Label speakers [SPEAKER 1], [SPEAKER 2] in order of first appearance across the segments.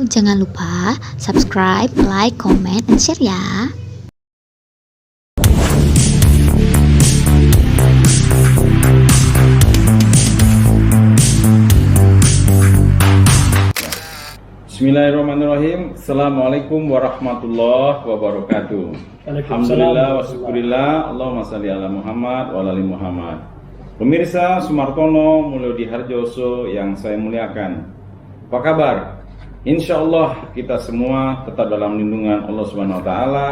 [SPEAKER 1] jangan lupa subscribe, like, comment, dan share ya.
[SPEAKER 2] Bismillahirrahmanirrahim. Assalamualaikum warahmatullahi wabarakatuh. Alhamdulillah wa syukurillah. Allahumma shalli ala Muhammad wa ala ali Muhammad. Pemirsa Sumartono Mulyadi Harjoso yang saya muliakan, apa kabar? Insya Allah kita semua tetap dalam lindungan Allah Subhanahu Wa Taala,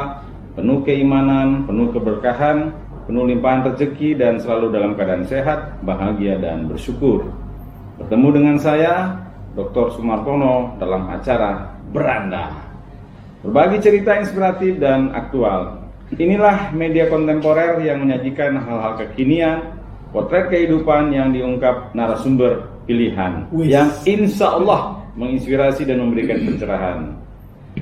[SPEAKER 2] penuh keimanan, penuh keberkahan, penuh limpahan rezeki, dan selalu dalam keadaan sehat, bahagia, dan bersyukur. Bertemu dengan saya, Dr. Sumartono, dalam acara Beranda. Berbagi cerita inspiratif dan aktual. Inilah media kontemporer yang menyajikan hal-hal kekinian, potret kehidupan yang diungkap narasumber pilihan, yang insya Allah menginspirasi dan memberikan pencerahan.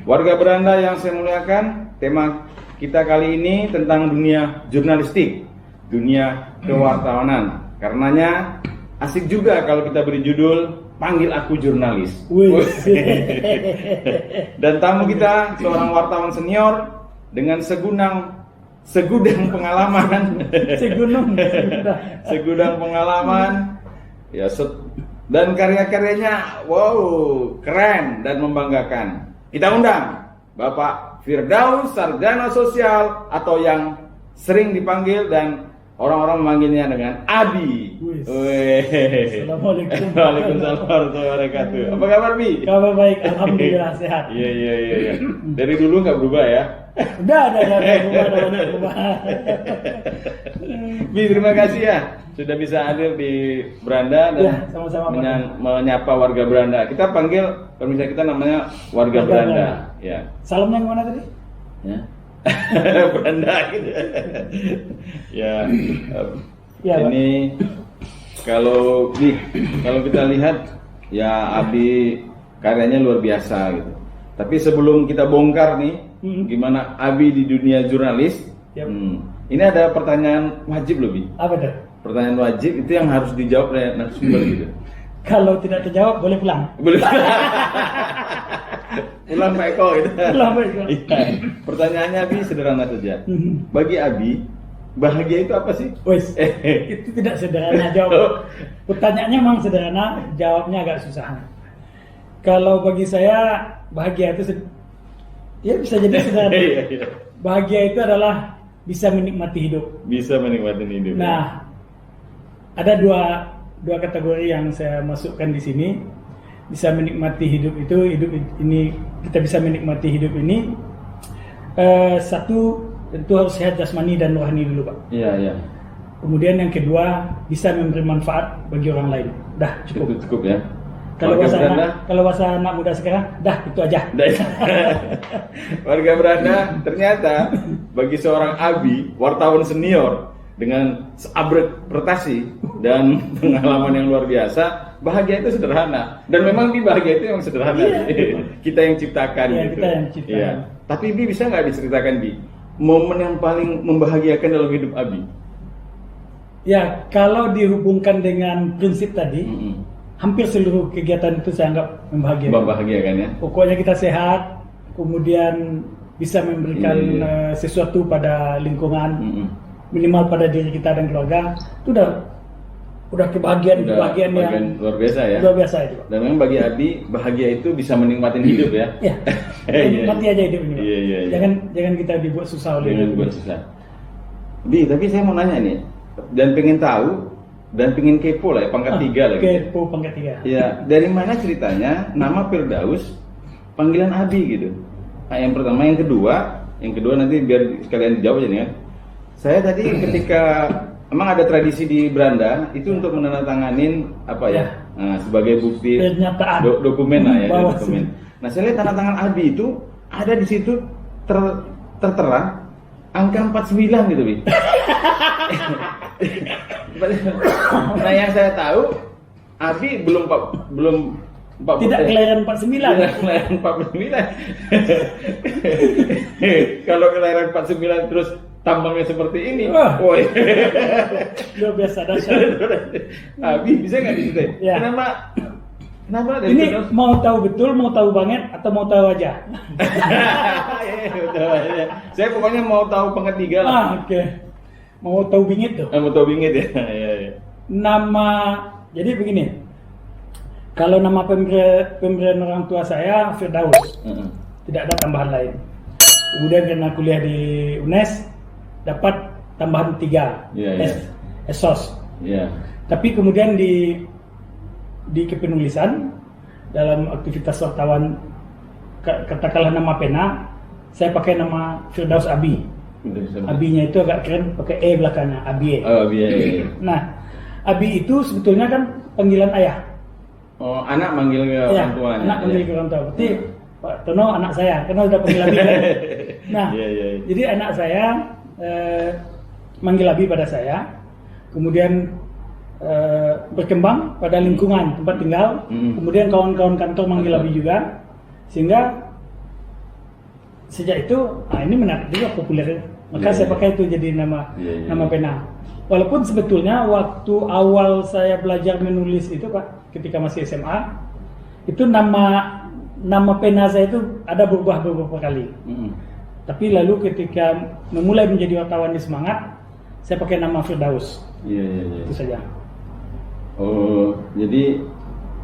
[SPEAKER 2] Warga Beranda yang saya muliakan, tema kita kali ini tentang dunia jurnalistik, dunia kewartawanan. Karenanya asik juga kalau kita beri judul Panggil Aku Jurnalis. Dan tamu kita seorang wartawan senior dengan segudang pengalaman. segudang pengalaman. Ya, dan karya-karyanya wow, keren dan membanggakan. Kita undang Bapak Firdaus, sarjana sosial atau yang sering dipanggil dan orang-orang memanggilnya dengan Abi.
[SPEAKER 3] Assalamualaikum.
[SPEAKER 2] Waalaikumsalam warahmatullahi wabarakatuh. Apa kabar, Bi?
[SPEAKER 3] Kabar baik, alhamdulillah sehat.
[SPEAKER 2] Iya. Dari dulu nggak berubah ya?
[SPEAKER 3] Udah berubah.
[SPEAKER 2] Bi, terima kasih ya sudah bisa hadir di Beranda dan
[SPEAKER 3] ya, sama-sama
[SPEAKER 2] menyapa warga Beranda. Kita panggil, pemirsa kita namanya warga Beranda. Ya.
[SPEAKER 3] Salamnya kemana tadi?
[SPEAKER 2] Ya. Beranda gitu. Ya. Ini kalau kita lihat ya Abi karyanya luar biasa gitu. Tapi sebelum kita bongkar nih gimana Abi di dunia jurnalis, ini ada pertanyaan wajib loh, Bi.
[SPEAKER 3] Apa tuh?
[SPEAKER 2] Pertanyaan wajib itu yang harus dijawab oleh narasumber gitu.
[SPEAKER 3] Kalau tidak terjawab boleh pulang.
[SPEAKER 2] Boleh. Pulang Pak Eko gitu.
[SPEAKER 3] Pulang Pak Eko.
[SPEAKER 2] Iya. Pertanyaannya Abi sederhana saja. Bagi Abi, bahagia itu apa sih?
[SPEAKER 3] Wes, itu tidak sederhana jawab. Pertanyaannya memang sederhana, jawabnya agak susah. Kalau bagi saya bahagia itu ya bisa jadi sederhana. Bahagia itu adalah bisa menikmati hidup.
[SPEAKER 2] Bisa menikmati hidup.
[SPEAKER 3] Nah, ada dua kategori yang saya masukkan di sini. Bisa menikmati hidup itu, kita bisa menikmati hidup ini. Satu, tentu harus sehat jasmani dan rohani dulu, Pak.
[SPEAKER 2] Iya.
[SPEAKER 3] Kemudian yang kedua, bisa memberi manfaat bagi orang lain. Dah cukup
[SPEAKER 2] ya.
[SPEAKER 3] Kalau bahasa anak muda sekarang, dah itu aja. Warga
[SPEAKER 2] Beranda ternyata bagi seorang Abi, wartawan senior dengan seabrek prestasi dan pengalaman yang luar biasa, bahagia itu sederhana. Dan memang Bi, bahagia itu yang sederhana. Iya. Kita yang ciptakan gitu.
[SPEAKER 3] Kita yang ciptakan.
[SPEAKER 2] Iya. Tapi Bi, bisa nggak diceritakan, Bi, momen yang paling membahagiakan dalam hidup Abi?
[SPEAKER 3] Ya, kalau dihubungkan dengan prinsip tadi, hampir seluruh kegiatan itu saya anggap membahagiakan.
[SPEAKER 2] Membahagiakan ya.
[SPEAKER 3] Pokoknya kita sehat, kemudian bisa memberikan sesuatu pada lingkungan, minimal pada diri kita dan keluarga, itu udah kebahagiaan yang
[SPEAKER 2] luar biasa ya.
[SPEAKER 3] Luar biasa itu.
[SPEAKER 2] Dan memang bagi Abi, bahagia itu bisa menikmati hidup ya.
[SPEAKER 3] Iya. Nikmati aja hidup ini.
[SPEAKER 2] Iya.
[SPEAKER 3] Jangan kita dibuat susah oleh.
[SPEAKER 2] Jangan dibuat susah. Bi, tapi saya mau nanya nih, dan pengen tahu dan pengen kepo lah ya, pangkat 3 lagi.
[SPEAKER 3] Kepo pangkat 3.
[SPEAKER 2] Ya, dari mana ceritanya nama Firdaus panggilan Abi gitu? Nah, yang pertama, yang kedua nanti biar sekalian dijawab aja nih kan. Saya tadi ketika emang ada tradisi di Beranda itu untuk menandatanganin apa ya? Nah, sebagai bukti dokumen lah ya, dokumen. Nah, saya lihat tanda tangan Abi itu ada di situ tertera angka 49 gitu, Bi. Nah, yang saya tahu Abi belum 49.
[SPEAKER 3] Tidak kelahiran 49.
[SPEAKER 2] Kelahiran 49. Kalau kelahiran 49 terus tampangnya seperti ini. Woi.
[SPEAKER 3] Luar biasa dahsyat.
[SPEAKER 2] Abi bisa nggak diceritain?
[SPEAKER 3] Ya.
[SPEAKER 2] Kenapa Kenapa dari
[SPEAKER 3] Ini
[SPEAKER 2] Firdaus?
[SPEAKER 3] mau tahu betul, mau tahu banget, atau mau tahu aja?
[SPEAKER 2] Betul, ya. Saya pokoknya mau tahu pengetiga lah.
[SPEAKER 3] Oke. Mau tahu bingit tuh.
[SPEAKER 2] Mau tahu bingit ya. Iya, iya.
[SPEAKER 3] Nama, jadi begini. Kalau nama pemberian orang tua saya Firdaus, tidak ada tambahan lain. Kemudian karena kuliah di UNES dapat tambahan 3
[SPEAKER 2] Iya, iya.
[SPEAKER 3] SOS.
[SPEAKER 2] Iya.
[SPEAKER 3] Tapi kemudian di kepenulisan dalam aktivitas wartawan katakanlah nama pena, saya pakai nama Firdaus Abi. Abinya itu agak keren, pakai E belakangnya, Abi.
[SPEAKER 2] Oh, iya.
[SPEAKER 3] Nah, Abi itu sebetulnya kan panggilan ayah.
[SPEAKER 2] Oh, anak manggil ke
[SPEAKER 3] Ya,
[SPEAKER 2] orang tuanya.
[SPEAKER 3] anak panggil ke orang tua. Berarti Pak Tono anak saya, karena sudah panggil Abi kan. Nah,
[SPEAKER 2] Iya, iya.
[SPEAKER 3] jadi anak saya manggil Abi pada saya, kemudian berkembang pada lingkungan tempat tinggal, kemudian kawan-kawan kantor manggil Abi juga, sehingga sejak itu, ini menarik juga populer. Maka saya pakai itu jadi nama pena. Walaupun sebetulnya waktu awal saya belajar menulis itu Pak, ketika masih SMA, itu nama pena saya itu ada berubah beberapa kali. Tapi lalu ketika memulai menjadi wartawan di Semangat, saya pakai nama Firdaus.
[SPEAKER 2] Iya.
[SPEAKER 3] Itu saja.
[SPEAKER 2] Oh, jadi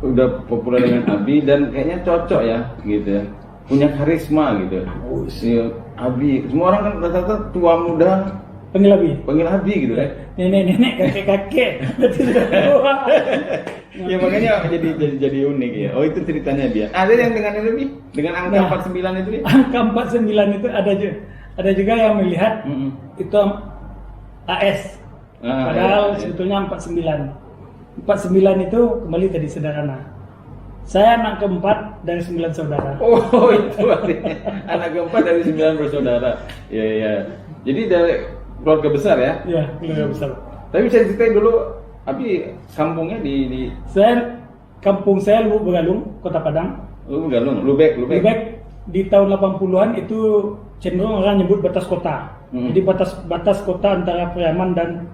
[SPEAKER 2] udah populer dengan Abi dan kayaknya cocok ya, gitu ya. Punya karisma gitu. Si Abi, semua orang kan rata-rata tua muda
[SPEAKER 3] Panggil Abi.
[SPEAKER 2] panggil Abi gitu ya.
[SPEAKER 3] Nenek-nenek, kakek-kakek. Berarti sudah tua.
[SPEAKER 2] Ya makanya jadi unik ya. Oh, itu ceritanya dia. Ada yang dengan itu Bi? Dengan angka 49 itu Bi?
[SPEAKER 3] Angka 49 itu ada juga yang melihat itu AS. Padahal sebetulnya 49. 49 itu kembali tadi sederhana. Saya anak keempat dari 9 saudara.
[SPEAKER 2] Oh, itu artinya anak keempat dari 9 bersaudara. Iya. Jadi dari keluarga besar ya?
[SPEAKER 3] Iya, keluarga besar.
[SPEAKER 2] Tapi bisa ceritain dulu, Abi kampungnya di
[SPEAKER 3] Kampung saya Lubuk Begalung, Kota Padang.
[SPEAKER 2] Lubek.
[SPEAKER 3] Di tahun 80-an itu cenderung orang nyebut batas kota. Jadi batas kota antara Priaman dan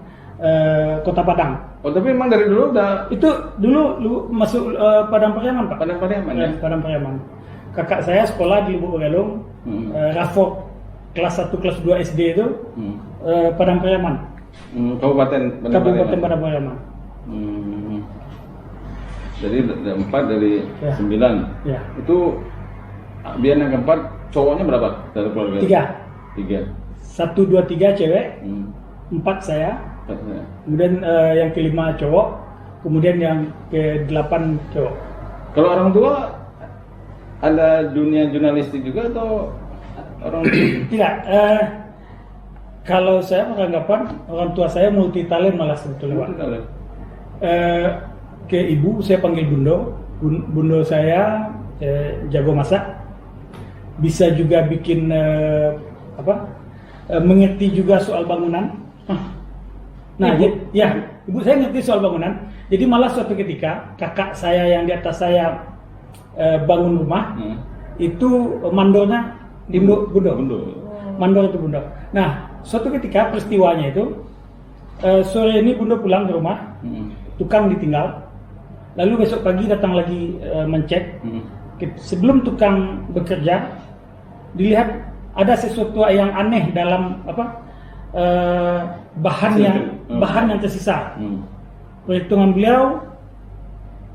[SPEAKER 3] Kota Padang.
[SPEAKER 2] Oh, tapi memang dari dulu udah
[SPEAKER 3] Itu dulu masuk Padang Priaman, Pak.
[SPEAKER 2] Padang Pariaman ya?
[SPEAKER 3] Padang Priaman. Kakak saya sekolah di Lubuk Begalung, Rafok kelas 1 kelas 2 SD itu Padang Priaman.
[SPEAKER 2] Kabupaten
[SPEAKER 3] Padang Priaman.
[SPEAKER 2] Jadi ada 4 dari 9.
[SPEAKER 3] Ya.
[SPEAKER 2] Itu biar yang keempat cowoknya berapa dari keluarga?
[SPEAKER 3] 3.
[SPEAKER 2] 3.
[SPEAKER 3] 1, 2, 3 cewek, 4 saya. Kemudian yang kelima cowok, kemudian yang ke-8 cowok.
[SPEAKER 2] Kalau orang tua ada dunia jurnalistik juga atau orang
[SPEAKER 3] Tidak. Kalau saya beranggapan orang tua saya multi talent malah sebetulnya, Pak. Ke ibu saya panggil Bundo. Bundo saya jago masak, bisa juga bikin mengerti juga soal bangunan. Nah, ya, ibu saya ngerti soal bangunan. Jadi malah suatu ketika kakak saya yang di atas saya bangun rumah, itu mandornya Bundo. Mandor itu Bundo. Nah, suatu ketika peristiwanya itu sore ini Bundo pulang ke rumah, tukang ditinggal. Lalu besok pagi datang lagi mencek. Sebelum tukang bekerja, dilihat ada sesuatu yang aneh dalam bahan yang tersisa. Perhitungan beliau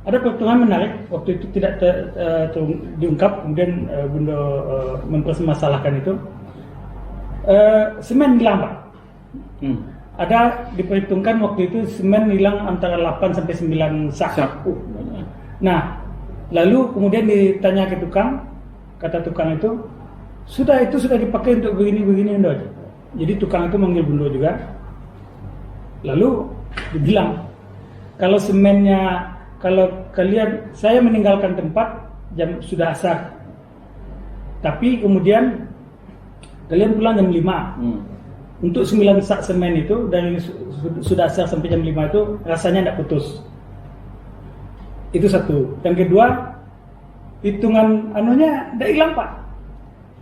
[SPEAKER 3] ada perhitungan menarik, waktu itu tidak diungkap, kemudian Bundo mempermasalahkan itu. Semen hilang, Pak. Ada diperhitungkan waktu itu semen hilang antara 8 sampai 9 sak. Nah, lalu kemudian ditanya ke tukang, kata tukang itu sudah dipakai untuk begini Ndo. Jadi tukang itu manggil Bundo juga. Lalu dibilang, kalau semennya, kalau kalian, saya meninggalkan tempat jam sudah asar, tapi kemudian kalian pulang jam 5. Untuk 9 sak semen itu dari sudah asar sampai jam 5 itu rasanya tidak putus. Itu satu. Yang kedua, hitungan anunya tidak hilang, Pak.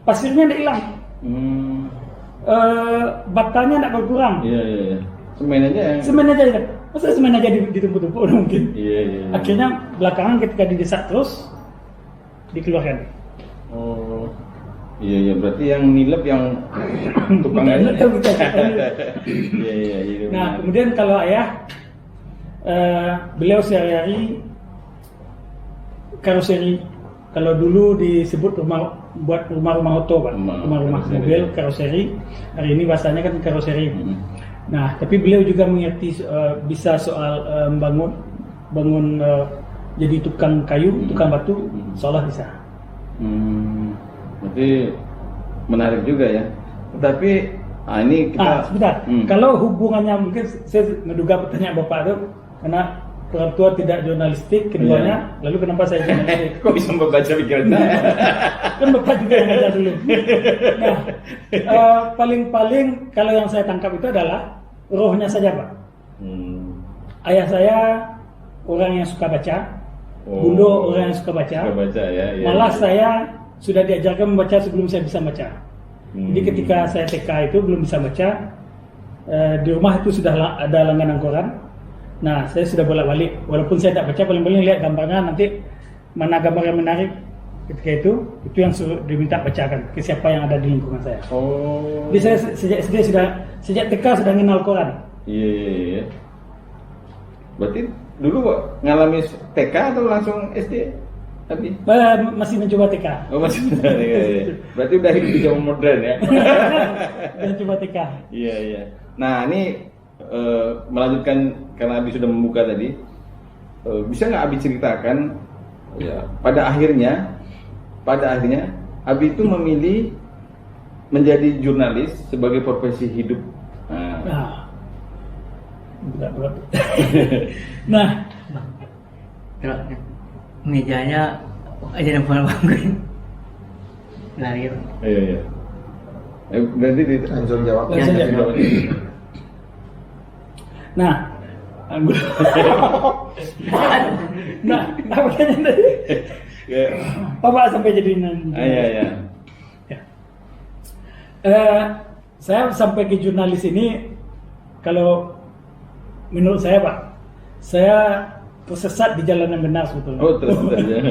[SPEAKER 3] Pasirnya tidak hilang. Batanya tidak berkurang.
[SPEAKER 2] Iya. Semen aja.
[SPEAKER 3] Semen aja. Masa semen aja ditumpuk-tumpuk mungkin.
[SPEAKER 2] Iya.
[SPEAKER 3] Akhirnya belakangan ketika didesak terus dikeluarkan.
[SPEAKER 2] Oh. Iya, berarti yang nilep yang tukang aja. Iya.
[SPEAKER 3] Nah, kemudian kalau ayah, beliau sehari-hari karoseri. Kalau dulu disebut buat rumah-rumah auto, Pak. Rumah-rumah mobil, karoseri. Hari ini bahasanya kan karoseri. Nah, tapi beliau juga mengerti bisa soal bangun jadi tukang kayu, tukang batu, seolah bisa.
[SPEAKER 2] Berarti menarik juga ya. Tapi ini kita
[SPEAKER 3] sebentar. Kalau hubungannya mungkin saya menduga pertanyaan Bapak itu karena orang tua tidak jurnalistik, keduanya, lalu kenapa saya jurnalistik?
[SPEAKER 2] Kok bisa membaca pikiran saya?
[SPEAKER 3] Kan Bapak juga yang ngajar dulu. Nah, paling-paling kalau yang saya tangkap itu adalah rohnya saja, Pak. Ayah saya orang yang suka baca, bunda orang yang suka baca.
[SPEAKER 2] Ya.
[SPEAKER 3] Malah saya sudah diajarkan membaca sebelum saya bisa baca. Jadi ketika saya TK itu belum bisa baca, di rumah itu sudah ada langganan koran. Nah, saya sudah bolak-balik, walaupun saya tidak baca, paling-paling lihat gambarnya, nanti mana gambar yang menarik ketika itu yang suruh diminta bacakan ke siapa yang ada di lingkungan saya. Jadi saya sejak SD sejak TK sudah mengenal koran. Iya.
[SPEAKER 2] Berarti dulu ngalami TK atau langsung SD? Tapi
[SPEAKER 3] masih mencoba TK.
[SPEAKER 2] Oh, masih mencoba TK. Ya. Berarti udah hidup di zaman modern ya.
[SPEAKER 3] Mencoba TK.
[SPEAKER 2] Iya. Nah, ini melanjutkan karena Abi sudah membuka tadi. Bisa nggak Abi ceritakan ya, pada akhirnya Abi itu memilih menjadi jurnalis sebagai profesi hidup.
[SPEAKER 3] Nah,
[SPEAKER 4] mejanya aja nampak bangun lahir.
[SPEAKER 2] Iya. Berarti langsung jawab.
[SPEAKER 3] Nah, apa tanya tadi? Bapak sampai jadi
[SPEAKER 2] Iya.
[SPEAKER 3] Saya sampai ke jurnalis ini, kalau menurut saya, Pak, saya tersesat di jalan yang benar sebetulnya.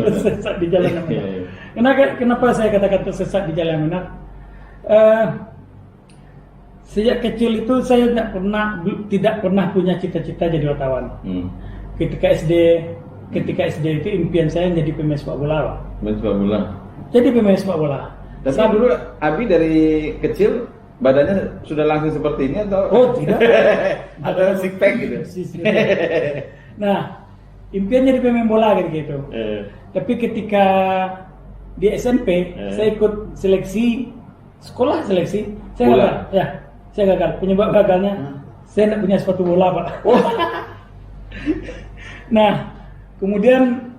[SPEAKER 3] Tersesat di jalan yang benar. Kenapa saya katakan tersesat di jalan yang benar? Sejak kecil itu saya tidak pernah punya cita-cita jadi wartawan. Ketika SD itu impian saya menjadi pemain sepak bola, Pak.
[SPEAKER 2] Pemain sepak bola.
[SPEAKER 3] Jadi pemain sepak bola.
[SPEAKER 2] Tapi dulu Abi dari kecil badannya sudah langsung seperti ini atau?
[SPEAKER 3] Oh, tidak.
[SPEAKER 2] Ada six pack gitu.
[SPEAKER 3] Nah, impian jadi pemain bola gitu. Tapi ketika di SMP saya ikut sekolah seleksi, saya gagal. Ya, saya gagal. Penyebab gagalnya saya tidak punya sepatu bola, Pak. Nah, kemudian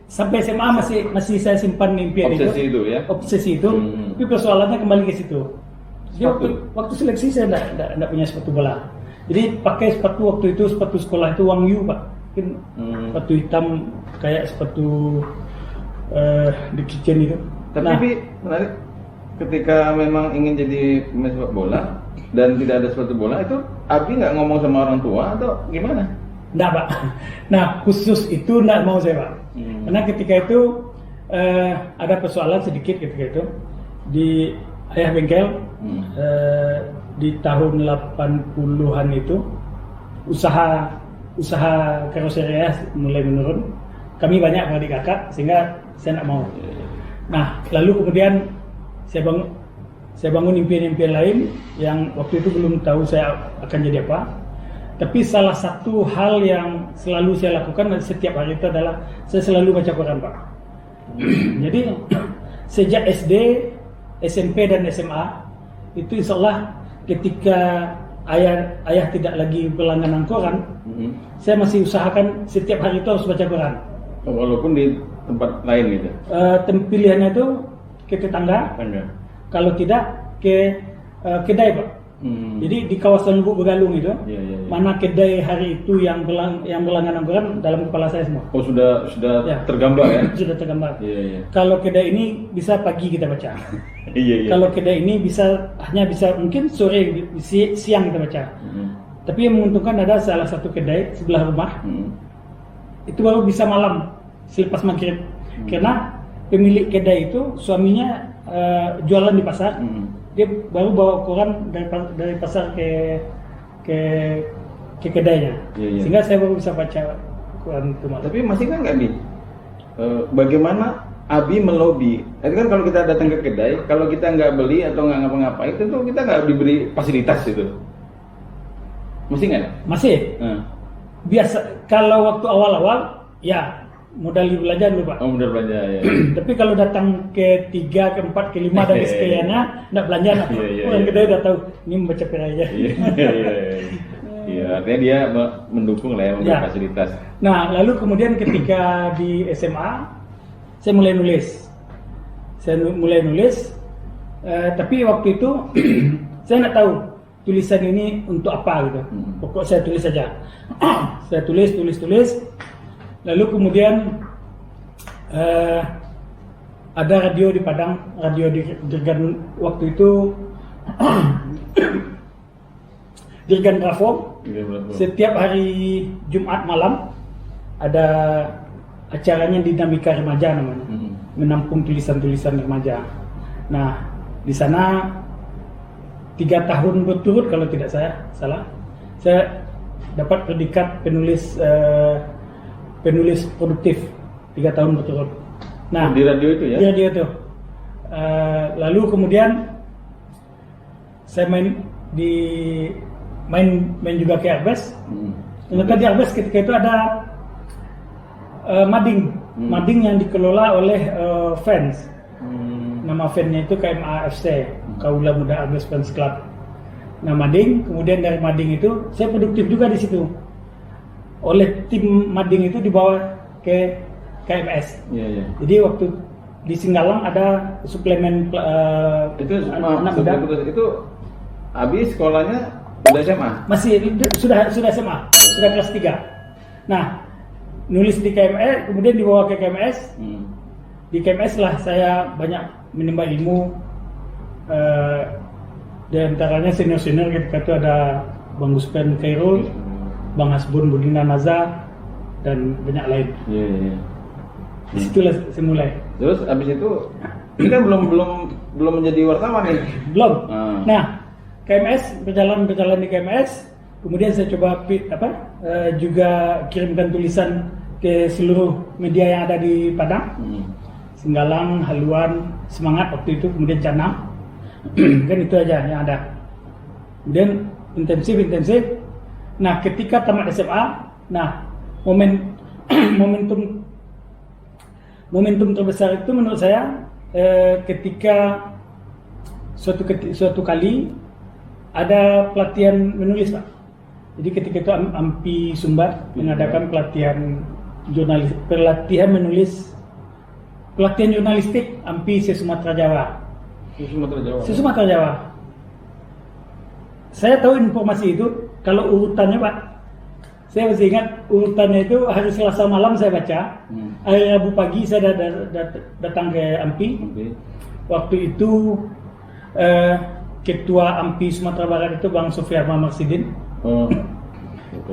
[SPEAKER 3] sampai SMA masih saya simpan impian obsesi itu. Tapi persoalannya kembali ke situ. Jadi waktu seleksi saya tidak punya sepatu bola. Jadi pakai sepatu waktu itu, sepatu sekolah itu Wangyu, Pak. Mungkin sepatu hitam kayak sepatu di kitchen itu.
[SPEAKER 2] Tapi menarik, ketika memang ingin jadi pemain sepak bola dan tidak ada sepatu bola, itu Abi nggak ngomong sama orang tua atau gimana?
[SPEAKER 3] Nggak, Pak. Nah, khusus itu nggak mau saya, Pak. Karena ketika itu ada persoalan sedikit ketika itu di ayah bengkel. Di tahun 80-an itu usaha karoseri mulai menurun. Kami banyak adik kakak sehingga saya tidak mau. Nah, lalu kemudian saya bangun impian-impian lain yang waktu itu belum tahu saya akan jadi apa. Tapi salah satu hal yang selalu saya lakukan setiap hari itu adalah saya selalu baca koran, Pak. Jadi sejak SD, SMP dan SMA itu insya Allah ketika ayah tidak lagi berlangganan koran, saya masih usahakan setiap hari itu harus baca koran.
[SPEAKER 2] Walaupun di tempat lain gitu.
[SPEAKER 3] Pilihannya itu ke tetangga. Kalau tidak ke kedai, Pak. Jadi di kawasan Lubuk Begalung itu, mana kedai hari itu yang berlangganan koran dalam kepala saya semua.
[SPEAKER 2] Oh, sudah tergambar ya?
[SPEAKER 3] Sudah tergambar. Kalau kedai ini bisa pagi kita baca. Kalau kedai ini hanya bisa mungkin sore, siang kita baca. Tapi yang menguntungkan ada salah satu kedai sebelah rumah. Itu baru bisa malam selepas maghrib. Karena pemilik kedai itu suaminya jualan di pasar. Dia baru bawa koran dari pasar ke kedainya. Sehingga saya baru bisa baca koran itu malam.
[SPEAKER 2] Tapi masih kan nggak, Bi? Bagaimana Abi melobi? Itu kan kalau kita datang ke kedai, kalau kita nggak beli atau nggak ngapa-ngapain, itu tuh kita nggak diberi fasilitas itu. Masih nggak?
[SPEAKER 3] Masih. Biasa kalau waktu awal-awal ya modal belanja dulu, Pak.
[SPEAKER 2] Oh, modal belanja ya.
[SPEAKER 3] Tapi kalau datang ke 3, ke 4, ke 5 dan sekaliannya nggak belanja, orang kedai udah tahu ini membaca aja. Iya, artinya dia mendukung lah ya, memberi fasilitas. Nah, lalu kemudian ketika di SMA saya mulai nulis. Tapi waktu itu saya nggak tahu tulisan ini untuk apa gitu. Pokok saya tulis saja. Saya tulis. Lalu kemudian ada radio di Padang, radio di Dirgan waktu itu Dirgan Bravo. Setiap hari Jumat malam ada acaranya Dinamika Remaja namanya, menampung tulisan-tulisan remaja. Nah, di sana 3 tahun berturut kalau tidak salah, saya dapat predikat penulis produktif 3 tahun berturut. Nah,
[SPEAKER 2] di radio itu ya?
[SPEAKER 3] Di radio itu. Lalu kemudian saya main juga ke Arbes. Ternyata di Arbes ketika itu ada mading yang dikelola oleh fans. Nama fansnya itu KMAFC, Kaula Muda Arbes Fans Club. Nah, mading, kemudian dari mading itu saya produktif juga di situ. Oleh tim mading itu dibawa ke KMS. Jadi waktu di Singgalang ada suplemen
[SPEAKER 2] itu anak muda. Itu Abi sekolahnya udah SMA?
[SPEAKER 3] Masih sudah SMA, sudah kelas 3. Nah, nulis di KMS, kemudian dibawa ke KMS. Di KMS lah saya banyak menimba ilmu. Di antaranya senior-senior ketika itu ada Bang Guspen Khairul, Bang Hasbun Budina Naza, dan banyak lain. Disitulah saya mulai.
[SPEAKER 2] Terus abis itu, ini kan belum menjadi wartawan nih?
[SPEAKER 3] Belum. Nah, KMS berjalan di KMS, kemudian saya coba juga kirimkan tulisan ke seluruh media yang ada di Padang, Singgalang, Haluan, Semangat waktu itu, kemudian Canang, kan itu aja yang ada. Kemudian intensif. Nah, ketika tamat SMA, nah momentum terbesar itu menurut saya ketika suatu kali ada pelatihan menulis, Pak. Jadi ketika itu AMPI Sumbar mengadakan pelatihan jurnalistik AMPI se-Sumatera Jawa. Se-Sumatera Jawa. Saya tahu informasi itu kalau urutannya, Pak. Saya masih ingat urutannya itu hari Selasa malam saya baca. Hari Rabu pagi saya datang ke AMPI. Waktu itu Ketua AMPI Sumatera Barat itu Bang Sofyan Marsidin.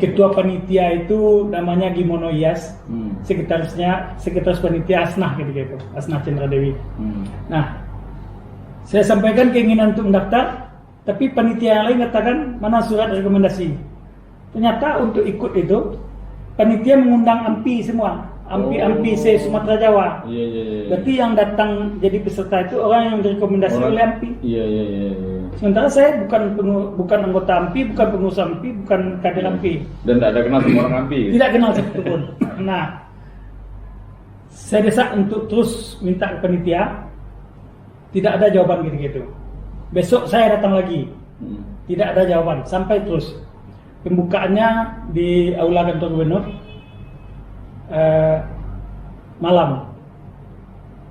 [SPEAKER 3] Ketua panitia itu namanya Gimono Iyas. Sekretaris panitia Asnah ketika itu, Asnah Cendra Dewi. Nah, saya sampaikan keinginan untuk mendaftar, tapi panitia yang lain katakan mana surat rekomendasi. Ternyata untuk ikut itu panitia mengundang AMPI semua, AMPI se-Sumatera Jawa. Berarti yang datang jadi peserta itu orang yang direkomendasi oleh AMPI. Sementara saya bukan anggota AMPI, bukan pengusaha AMPI, bukan kader AMPI.
[SPEAKER 2] Dan tidak ada kenal sama orang AMPI.
[SPEAKER 3] Tidak kenal satupun. Nah, saya desak untuk terus minta ke panitia. Tidak ada jawaban gitu-gitu. Besok saya datang lagi. Tidak ada jawaban sampai terus. Pembukaannya di Aula Kantor Gubernur malam.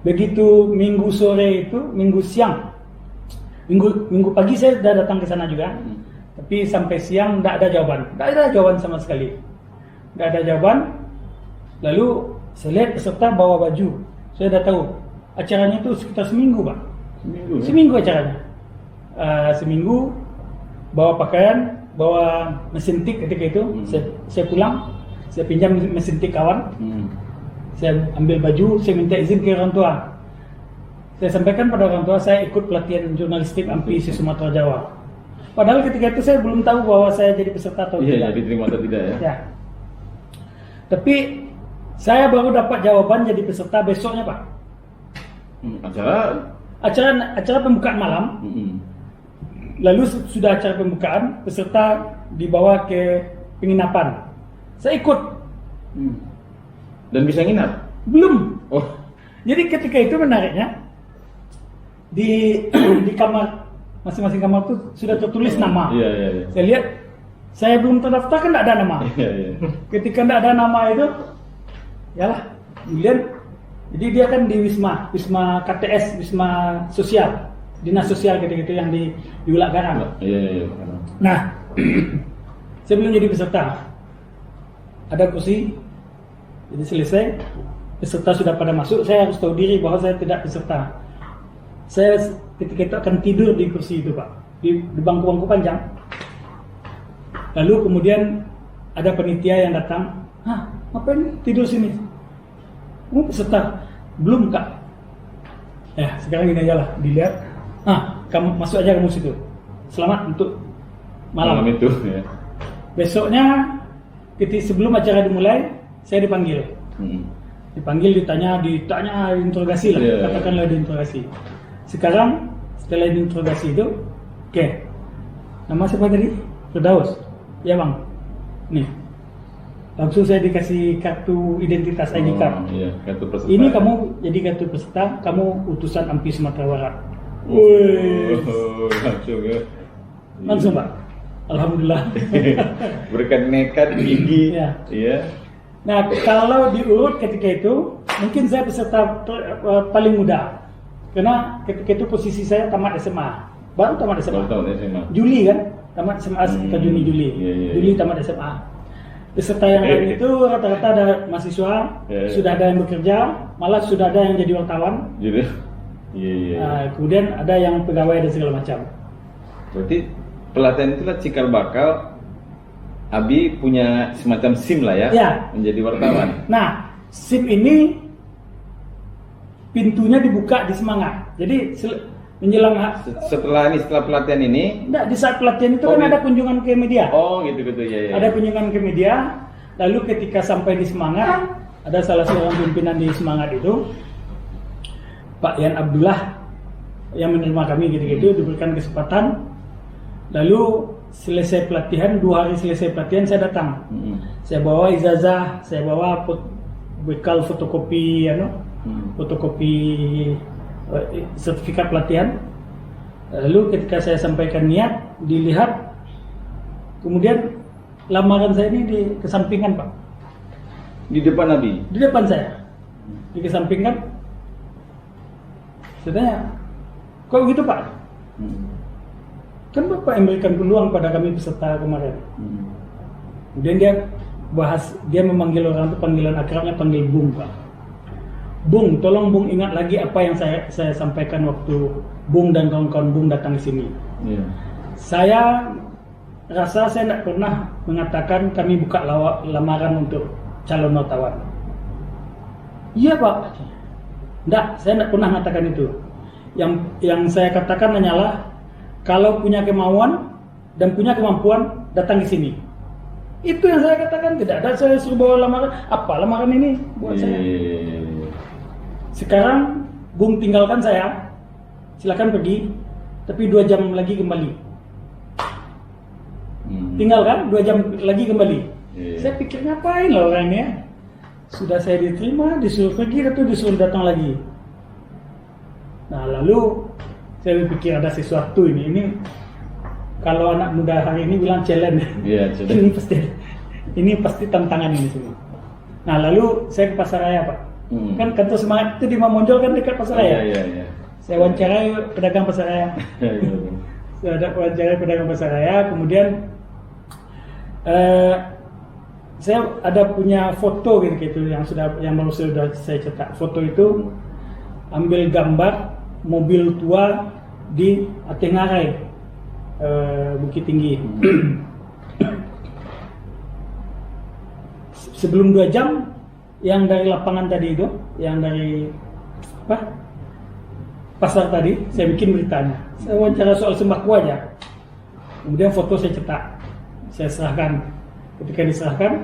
[SPEAKER 3] Begitu Minggu sore itu, Minggu siang, Minggu pagi saya sudah datang ke sana juga, tapi sampai siang tidak ada jawaban sama sekali, tidak ada jawaban. Lalu saya lihat peserta bawa baju, saya sudah tahu acaranya itu sekitar seminggu, Pak. Seminggu acaranya, seminggu bawa pakaian. bawa mesin tik ketika itu. Saya pulang, saya pinjam mesin tik kawan. Saya ambil baju, saya minta izin ke orang tua. Saya sampaikan pada orang tua saya ikut pelatihan jurnalistik AMPI Sumatera Jawa. Padahal ketika itu saya belum tahu bahwa saya jadi peserta atau tidak.
[SPEAKER 2] Iya, diterima atau tidak ya?
[SPEAKER 3] Ya. Tapi saya baru dapat jawaban jadi peserta besoknya, Pak. Acara pembukaan malam. Lalu sudah acara pembukaan, peserta dibawa ke penginapan. Saya ikut.
[SPEAKER 2] Dan bisa nginap?
[SPEAKER 3] Belum.
[SPEAKER 2] Oh.
[SPEAKER 3] Jadi ketika itu menariknya di kamar masing-masing kamar itu sudah tertulis nama.
[SPEAKER 2] Iya.
[SPEAKER 3] Saya lihat saya belum terdaftar kan tidak ada nama.
[SPEAKER 2] Iya.
[SPEAKER 3] Ketika tidak ada nama itu, yalah. Kemudian jadi dia kan di Wisma KTS, Wisma Sosial, Dinas Sosial ketika itu yang di Ulak Garang.
[SPEAKER 2] Iya.
[SPEAKER 3] Nah, saya belum jadi peserta. Ada kursi, jadi selesai. Peserta sudah pada masuk, saya harus tahu diri bahwa saya tidak peserta. Saya ketika itu akan tidur di kursi itu, Pak, di bangku-bangku panjang. Lalu kemudian ada panitia yang datang, ngapain tidur sini? Kamu peserta? Belum, Kak. Ya, sekarang ini aja lah, dilihat. Kamu masuk aja kamu situ. Selamat untuk malam
[SPEAKER 2] itu. Ya.
[SPEAKER 3] Besoknya, ketika sebelum acara dimulai, saya dipanggil. Dipanggil, ditanya interogasi lah, katakanlah diinterogasi. Sekarang setelah diinterogasi itu, oke, nama siapa tadi? Firdaus. Ya bang, nih langsung saya dikasih kartu identitas ID card.
[SPEAKER 2] Iya, kartu peserta.
[SPEAKER 3] Ini kamu jadi kartu peserta, kamu utusan AMPI Sumatera Barat.
[SPEAKER 2] Langsung ya.
[SPEAKER 3] Langsung Pak. Alhamdulillah.
[SPEAKER 2] Berkat nekat gigi.
[SPEAKER 3] Iya. Nah, kalau diurut ketika itu, mungkin saya peserta paling muda. Karena ketika itu posisi saya tamat SMA. Baru tamat SMA. Juli kan? Tamat SMA sekitar Juni. Juli tamat SMA. Peserta yang lain itu rata-rata ada mahasiswa, sudah ada yang bekerja, malah sudah ada yang jadi wartawan. Kemudian ada yang pegawai dan segala macam.
[SPEAKER 2] Berarti pelatihan itulah cikal bakal Abi punya semacam SIM lah ya, menjadi wartawan.
[SPEAKER 3] Nah, SIM ini pintunya dibuka di Semangat. Jadi menjelang
[SPEAKER 2] setelah pelatihan ini,
[SPEAKER 3] enggak, di saat pelatihan itu kan ada kunjungan ke media.
[SPEAKER 2] Oh, gitu ya.
[SPEAKER 3] Ada kunjungan ke media. Lalu ketika sampai di Semangat, ada salah seorang pimpinan di Semangat itu, Pak Yan Abdullah, yang menerima kami gitu-gitu, diberikan kesempatan. Lalu selesai pelatihan, 2 hari selesai pelatihan saya datang. Saya bawa ijazah, saya bawa bekal fotokopi sertifikat pelatihan. Lalu ketika saya sampaikan niat, dilihat, kemudian lamaran saya ini dikesampingkan, Pak.
[SPEAKER 2] Di depan Abi?
[SPEAKER 3] Di depan saya, dikesampingkan. Saya tanya, kok begitu Pak? Kan Bapak yang berikan peluang pada kami peserta kemarin. Kemudian dia memanggil orang itu, panggilan akrabnya panggil Bung, Pak. Bung, tolong Bung ingat lagi apa yang saya sampaikan waktu Bung dan kawan-kawan Bung datang ke sini. Saya rasa saya tidak pernah mengatakan kami buka lamaran untuk calon wartawan. Iya Pak. Tidak, saya tidak pernah mengatakan itu. Yang saya katakan hanyalah kalau punya kemauan dan punya kemampuan datang ke sini. Itu yang saya katakan, tidak ada saya suruh bawa lamaran. Apa lamaran ini buat saya? Sekarang Bung tinggalkan saya, silakan pergi, tapi 2 jam lagi kembali. Tinggalkan 2 jam lagi kembali. Saya pikir ngapain lah orang ini ya? Sudah saya diterima, disuruh pergi, atau disuruh datang lagi. Nah lalu saya berpikir ada sesuatu ini kalau anak muda hari ini bilang challenge. ini pasti tantangan ini semua. Nah lalu saya ke Pasar Raya Pak. Kan kantor Semangat itu di Mamonjol kan dekat Pasar Raya. Saya wawancarai pedagang Pasar Raya. Saya ada wawancarai pedagang Pasar Raya. Kemudian saya ada punya foto gitu yang baru sudah saya cetak. Foto itu ambil gambar mobil tua di Atengarai, Bukit Tinggi. sebelum 2 jam yang dari lapangan tadi itu, yang dari pasar tadi, saya bikin beritanya. Saya wawancara soal sembako aja. Kemudian foto saya cetak, saya serahkan. Ketika diserahkan,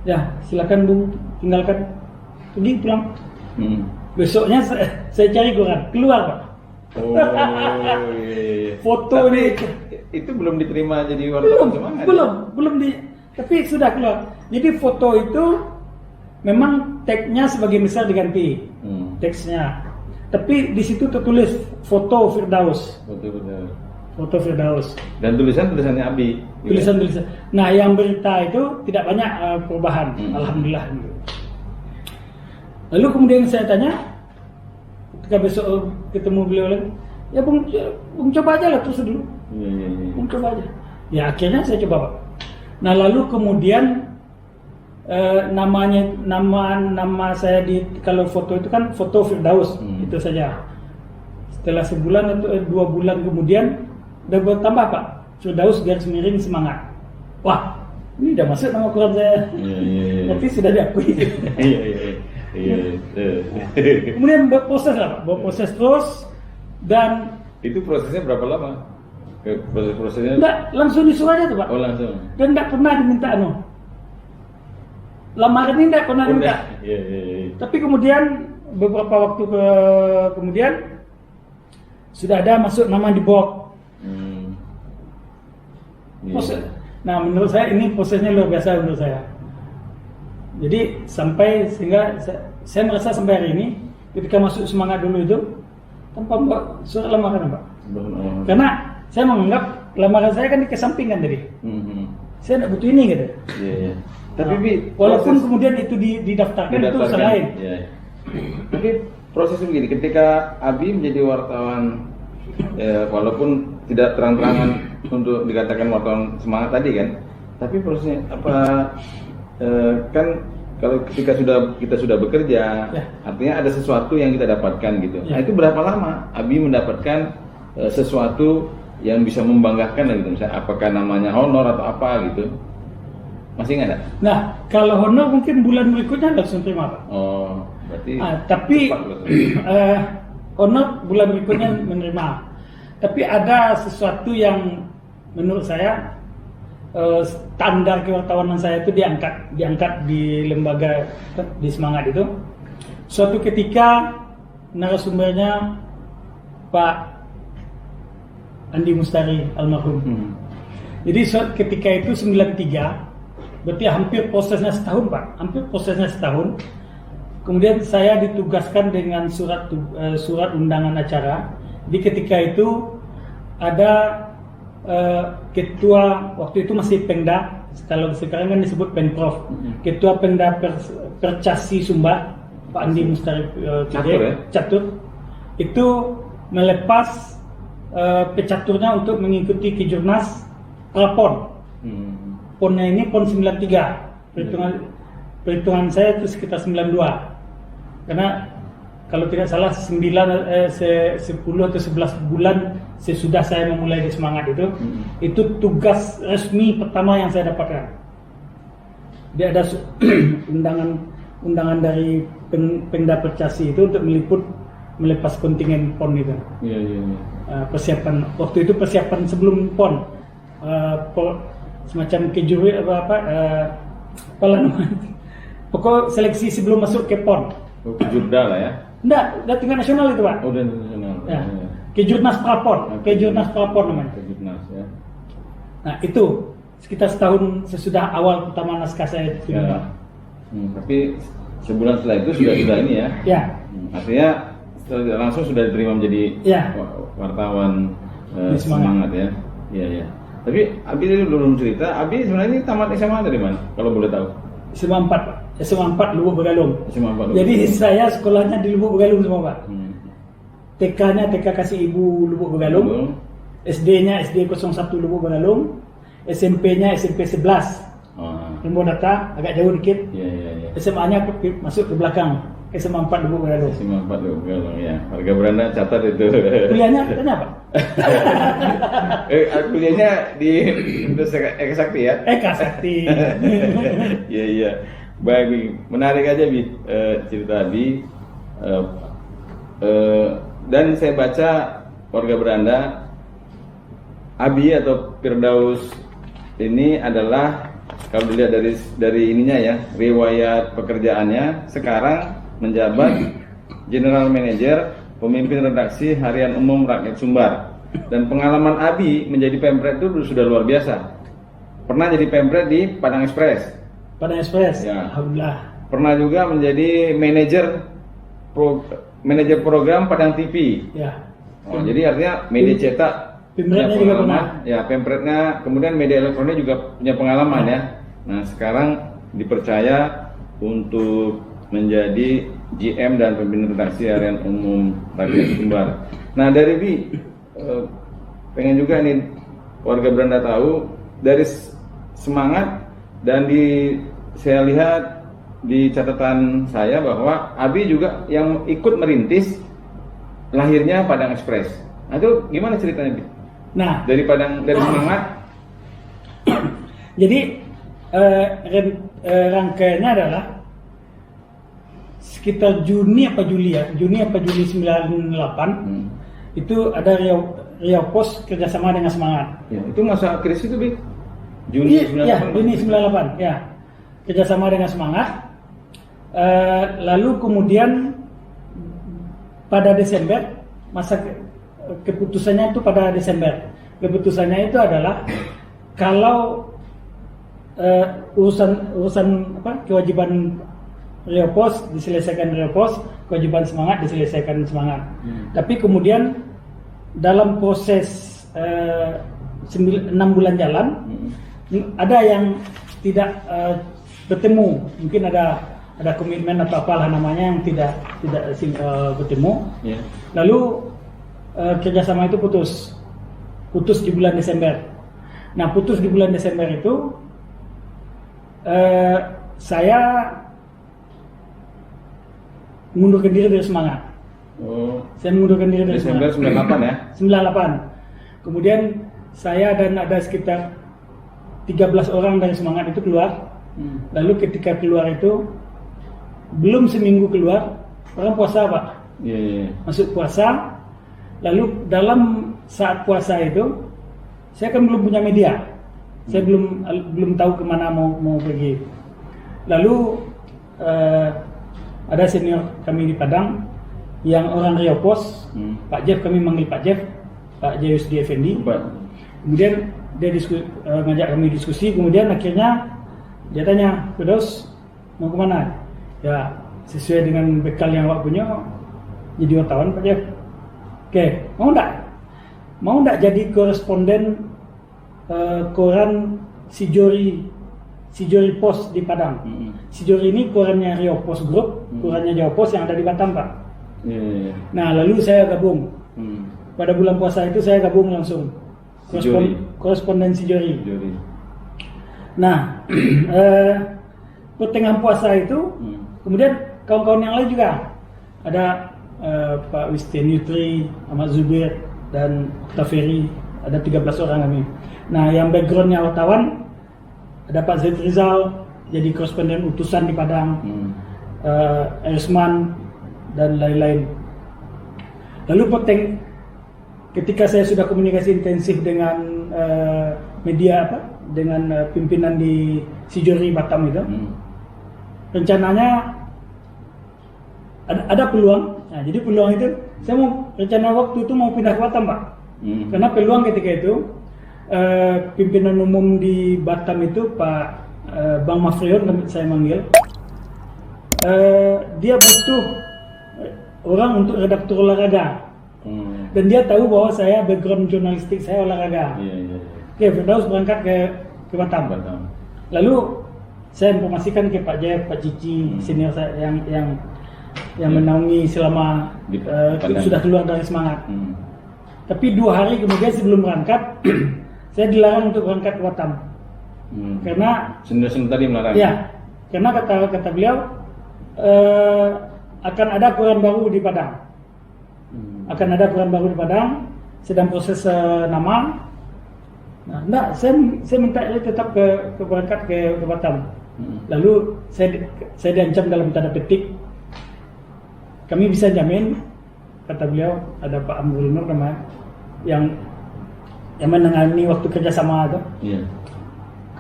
[SPEAKER 3] ya silakan Bung, tinggalkan, pergi pulang. Besoknya saya cari koran, keluar Pak.
[SPEAKER 2] Oh, iya.
[SPEAKER 3] Foto
[SPEAKER 2] Tapi
[SPEAKER 3] ini
[SPEAKER 2] itu belum diterima jadi wartawan semangat.
[SPEAKER 3] belum tapi sudah keluar. Jadi foto itu memang tagnya sebagian besar diganti teksnya, tapi di situ tertulis foto Firdaus. Foto Firdaus.
[SPEAKER 2] Dan tulisannya Abi.
[SPEAKER 3] Tulisan. Nah, yang berita itu tidak banyak perubahan, alhamdulillah. Lalu kemudian saya tanya, ketika besok ketemu beliau lagi, ya Bung coba aja lah terus dulu. Bung coba aja. Ya akhirnya saya coba Pak. Nah lalu kemudian nama saya kalau foto itu kan foto Firdaus, itu saja. Setelah sebulan atau 2 bulan kemudian udah bertambah Pak, Firdaus garis miring semangat. Wah, ini udah masuk nama koran saya. Tapi sudah diakui. Kemudian berproses lah Pak, berproses terus. Dan
[SPEAKER 2] itu prosesnya berapa lama? Prosesnya
[SPEAKER 3] enggak, langsung disuruh aja tuh Pak.
[SPEAKER 2] Oh langsung.
[SPEAKER 3] Dan enggak pernah diminta lamaran ini enggak pernah diminta. Tapi kemudian beberapa waktu kemudian sudah ada masuk nama di box. Nah menurut saya ini prosesnya luar biasa menurut saya. Jadi sampai sehingga saya merasa sampai hari ini ketika masuk semangat dulu itu tanpa membuat surat lamaran Pak. Karena saya menganggap lamaran saya kan dikesampingkan tadi. Saya tidak butuh ini gitu.
[SPEAKER 2] Tapi
[SPEAKER 3] walaupun kemudian itu didaftarkan itu urusan lain.
[SPEAKER 2] Tapi prosesnya begini, ketika Abi menjadi wartawan, walaupun tidak terang-terangan untuk dikatakan wartawan semangat tadi kan, tapi prosesnya apa? Kan kalau ketika kita sudah bekerja, artinya ada sesuatu yang kita dapatkan gitu. Nah itu berapa lama Abi mendapatkan sesuatu yang bisa membanggakan gitu, misalnya apakah namanya honor atau apa gitu, masih nggak ada? Nah
[SPEAKER 3] kalau honor mungkin bulan berikutnya langsung terima Pak.
[SPEAKER 2] Oh berarti.
[SPEAKER 3] Tapi honor bulan berikutnya menerima. Tapi ada sesuatu yang menurut saya standar kewartawanan saya itu diangkat di lembaga di semangat itu. Suatu ketika narasumbernya Pak Andi Mustari almarhum. Jadi ketika itu 93, berarti hampir prosesnya setahun Pak, hampir prosesnya setahun. Kemudian saya ditugaskan dengan surat undangan acara. Di ketika itu ada ketua, waktu itu masih Pemda, kalau sekarang kan disebut Pemprov. Ketua Pemda Percasi Sumbar, Pak Andi Mustari Catur, itu melepas pecaturnya untuk mengikuti Kejurnas Prapon. Ponnya ini Pon 93. Perhitungan saya itu sekitar 92. Karena kalau tidak salah 10 atau 11 bulan sesudah saya memulai di semangat itu tugas resmi pertama yang saya dapatkan. Dia ada undangan dari Pemda Percasi itu untuk melepas kontingen PON itu. Persiapan waktu itu persiapan sebelum PON, semacam kejuri apa namanya? Pokok seleksi sebelum masuk ke PON.
[SPEAKER 2] Kejurda lah ya?
[SPEAKER 3] Enggak, tingkat nasional itu Pak.
[SPEAKER 2] Oh, dan nasional.
[SPEAKER 3] Ya. Kejurnas Prapon, Kejurnas Prapon namanya.
[SPEAKER 2] Kejurnas ya.
[SPEAKER 3] Nah itu sekitar setahun sesudah awal pertama naskah saya itu.
[SPEAKER 2] Tapi sebulan setelah itu sudah ini ya?
[SPEAKER 3] Ya.
[SPEAKER 2] Artinya langsung sudah diterima menjadi wartawan semangat ya? Iya. Tapi Abi tadi belum cerita, Abi sebenarnya ini tamat SMA dari mana? Kalau boleh tahu?
[SPEAKER 3] SMA 4 Pak. SMA 4 Lubuk Begalung.
[SPEAKER 2] SMA 4 Lubuk.
[SPEAKER 3] Jadi saya sekolahnya di Lubuk Begalung semua Pak. TK-nya TK Kasih Ibu Lubuk Begalung. SD-nya SD 01 Lubuk Begalung. SMP-nya SMP 11. Ilmu data agak jauh dikit.
[SPEAKER 2] Iya.
[SPEAKER 3] SMA-nya masuk ke belakang SMA 4 Lubuk Galung.
[SPEAKER 2] SMA 4 Lubuk Galung ya. Warga Beranda catat itu.
[SPEAKER 3] Kuliahnya katanya apa?
[SPEAKER 2] Kuliahnya di Universitas Eka Sakti ya?
[SPEAKER 3] Eka Sakti.
[SPEAKER 2] Iya iya. Baik, Bi. Menarik aja Bi cerita Bi. Dan saya baca warga Beranda, Abi atau Firdaus ini adalah kalau dilihat dari ininya ya, riwayat pekerjaannya sekarang menjabat General Manager pemimpin redaksi Harian Umum Rakyat Sumbar. Dan pengalaman Abi menjadi pemret itu sudah luar biasa. Pernah jadi pemret di Padang Express.
[SPEAKER 3] Padang Express.
[SPEAKER 2] Ya.
[SPEAKER 3] Alhamdulillah.
[SPEAKER 2] Pernah juga menjadi manajer program Padang TV.
[SPEAKER 3] Ya.
[SPEAKER 2] Oh, jadi artinya media cetak
[SPEAKER 3] Pemretnya
[SPEAKER 2] punya
[SPEAKER 3] juga
[SPEAKER 2] pengalaman.
[SPEAKER 3] pernah.
[SPEAKER 2] Ya, pemretnya, kemudian media elektronik juga punya pengalaman ya. Nah, sekarang dipercaya untuk menjadi GM dan pemimpin redaksi Harian Umum Rakyat Sumbar. Nah, dari Bi, pengen juga nih warga Beranda tahu dari semangat dan saya lihat di catatan saya bahwa Abi juga yang ikut merintis lahirnya Padang Express. Nah, itu gimana ceritanya, Bi?
[SPEAKER 3] Nah,
[SPEAKER 2] Dari semangat.
[SPEAKER 3] jadi rangkaiannya adalah sekitar Juni apa Juli 98 itu ada Riau Pos kerjasama dengan Semangat.
[SPEAKER 2] Ya, itu masa krisis itu, Bi? Juni 98.
[SPEAKER 3] Iya, Juni 98 ya, kerjasama dengan Semangat. Lalu kemudian pada Desember masa keputusannya itu pada Desember. Keputusannya itu adalah kalau urusan kewajiban Riau Pos diselesaikan Riau Pos, kewajiban Semangat diselesaikan Semangat. Tapi kemudian dalam proses 6 bulan jalan ada yang tidak bertemu, mungkin ada komitmen atau apalah namanya yang tidak bertemu.
[SPEAKER 2] Ya.
[SPEAKER 3] Lalu kerjasama itu putus di bulan Desember. Nah, putus di bulan Desember itu saya mengundurkan diri dari Semangat.
[SPEAKER 2] Oh,
[SPEAKER 3] Saya mengundurkan diri dari
[SPEAKER 2] Desember
[SPEAKER 3] Semangat.
[SPEAKER 2] 98 ya?
[SPEAKER 3] 98. Kemudian saya dan ada sekitar 13 orang dari Semangat itu keluar. Lalu ketika keluar itu belum seminggu keluar, orang puasa Pak.
[SPEAKER 2] Iya, iya.
[SPEAKER 3] Masuk puasa. Lalu dalam saat puasa itu saya kan belum punya media. Saya belum tahu kemana mau pergi. Lalu ada senior kami di Padang yang orang Riau Pos, Pak Jeff, kami manggil Pak Jeff, Pak Jayusdi Effendi. Kemudian dia ngajak kami diskusi. Kemudian akhirnya dia tanya, Firdaus mau kemana? Ya sesuai dengan bekal yang awak punya, jadi wartawan Pak Jeff. Oke, mau enggak jadi koresponden koran Sijori Pos di Padang. Sijori ini korannya Riau Pos Group, korannya Jawa Pos yang ada di Batam Pak. Nah lalu saya gabung. Pada bulan puasa itu saya gabung langsung koresponden Sijori. Nah pertengahan puasa itu kemudian kawan-kawan yang lain juga ada Pak Wisten Yutri, Ahmad Zubir dan Oktaveri, ada 13 orang kami. Nah yang backgroundnya wartawan ada Pak Zaid Rizal jadi koresponden utusan di Padang, Erisman dan lain-lain. Lalu ketika saya sudah komunikasi intensif dengan media dengan pimpinan di Sijori Batam itu, rencananya ada peluang. Nah, jadi peluang itu saya rencana waktu itu mau pindah ke Batam Pak. Karena peluang ketika itu pimpinan umum di Batam itu Pak Bang Mafrion saya manggil, dia butuh orang untuk redaktur olahraga. Dan dia tahu bahwa saya background jurnalistik saya olahraga. Oke, Firdaus berangkat ke Batam. Lalu saya informasikan ke Pak Jeff, Pak Cici, senior saya yang menaungi selama sudah keluar dari Semangat. Tapi 2 hari kemudian sebelum berangkat, saya dilarang untuk berangkat ke Batam. Karena
[SPEAKER 2] senior tadi melarang.
[SPEAKER 3] ya, karena kata beliau akan ada Quran baru di Padang. Akan ada Quran baru di Padang, sedang proses nama. Nah, enggak, saya minta dia tetap berangkat ke Batam. Lalu saya diancam dalam tanda petik. Kami bisa jamin, kata beliau, ada Pak Amrul Nur namanya, yang menangani waktu kerjasama itu.
[SPEAKER 2] Iya.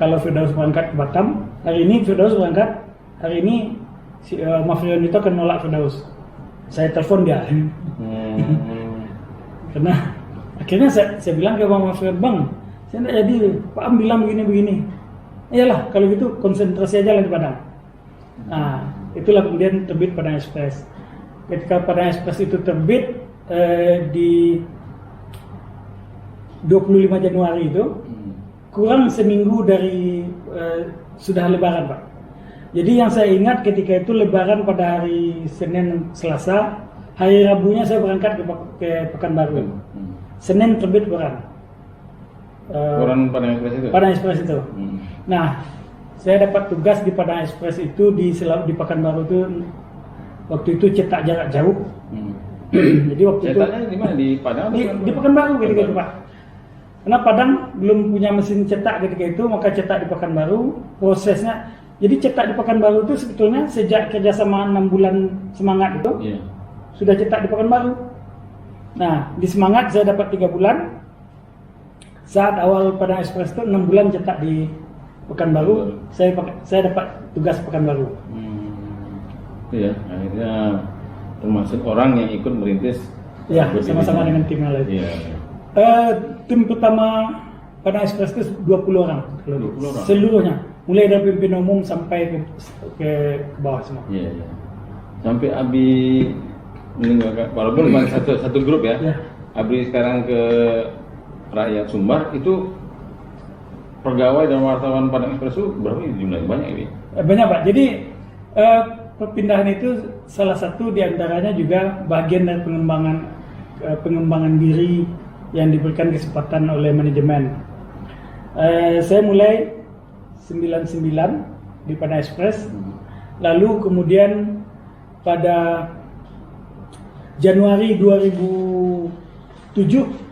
[SPEAKER 3] Kalau Firdaus berangkat ke Batam, hari ini Firdaus berangkat, hari ini si Mafrion itu akan nolak Firdaus. Saya telepon dia. Karena akhirnya saya bilang ke Bang Mafrion, Bang, saya tidak jadi, Pak Am bilang begini. Iyalah, kalau gitu konsentrasi aja lah di Padang. Nah, itulah kemudian terbit Padang Express. Ketika Padang Express itu terbit di 25 Januari itu, kurang seminggu dari sudah Lebaran, Pak. Jadi yang saya ingat ketika itu Lebaran pada hari Senin Selasa, hari Rabunya saya berangkat ke Pekanbaru. Senin terbit Quran.
[SPEAKER 2] Quran Padang Express itu?
[SPEAKER 3] Padang Express itu. Nah, saya dapat tugas di Padang Express itu di Pekanbaru itu, waktu itu cetak jarak jauh. Jadi waktu
[SPEAKER 2] cetaknya di mana? Di Padang?
[SPEAKER 3] Di Pekanbaru ketika itu, Pak. Karena Padang belum punya mesin cetak ketika itu, maka cetak di Pekanbaru. Prosesnya, jadi cetak di Pekanbaru itu sebetulnya sejak kerjasama 6 bulan semangat itu, sudah cetak di Pekanbaru. Nah, di semangat saya dapat 3 bulan. Saat awal Padang Express itu 6 bulan cetak di Pekanbaru, saya dapat tugas Pekanbaru.
[SPEAKER 2] Iya, akhirnya termasuk orang yang ikut merintis.
[SPEAKER 3] Ya, sama-sama dengan tim yang lain.
[SPEAKER 2] Iya.
[SPEAKER 3] Tim pertama Padang Express itu 20 orang.
[SPEAKER 2] 20 orang.
[SPEAKER 3] Seluruhnya, mulai dari pimpin umum sampai ke bawah semua.
[SPEAKER 2] Iya. Sampai Abi meninggalkan, walaupun cuma satu grup ya. Abi sekarang ke Rakyat Sumbar, itu pegawai dan wartawan Padang Express itu berapa jumlahnya? Banyak ini?
[SPEAKER 3] Banyak, Pak. Jadi perpindahan itu salah satu diantaranya juga bagian dari pengembangan diri yang diberikan kesempatan oleh manajemen. Saya mulai 99 di Padang Express, lalu kemudian pada Januari 2007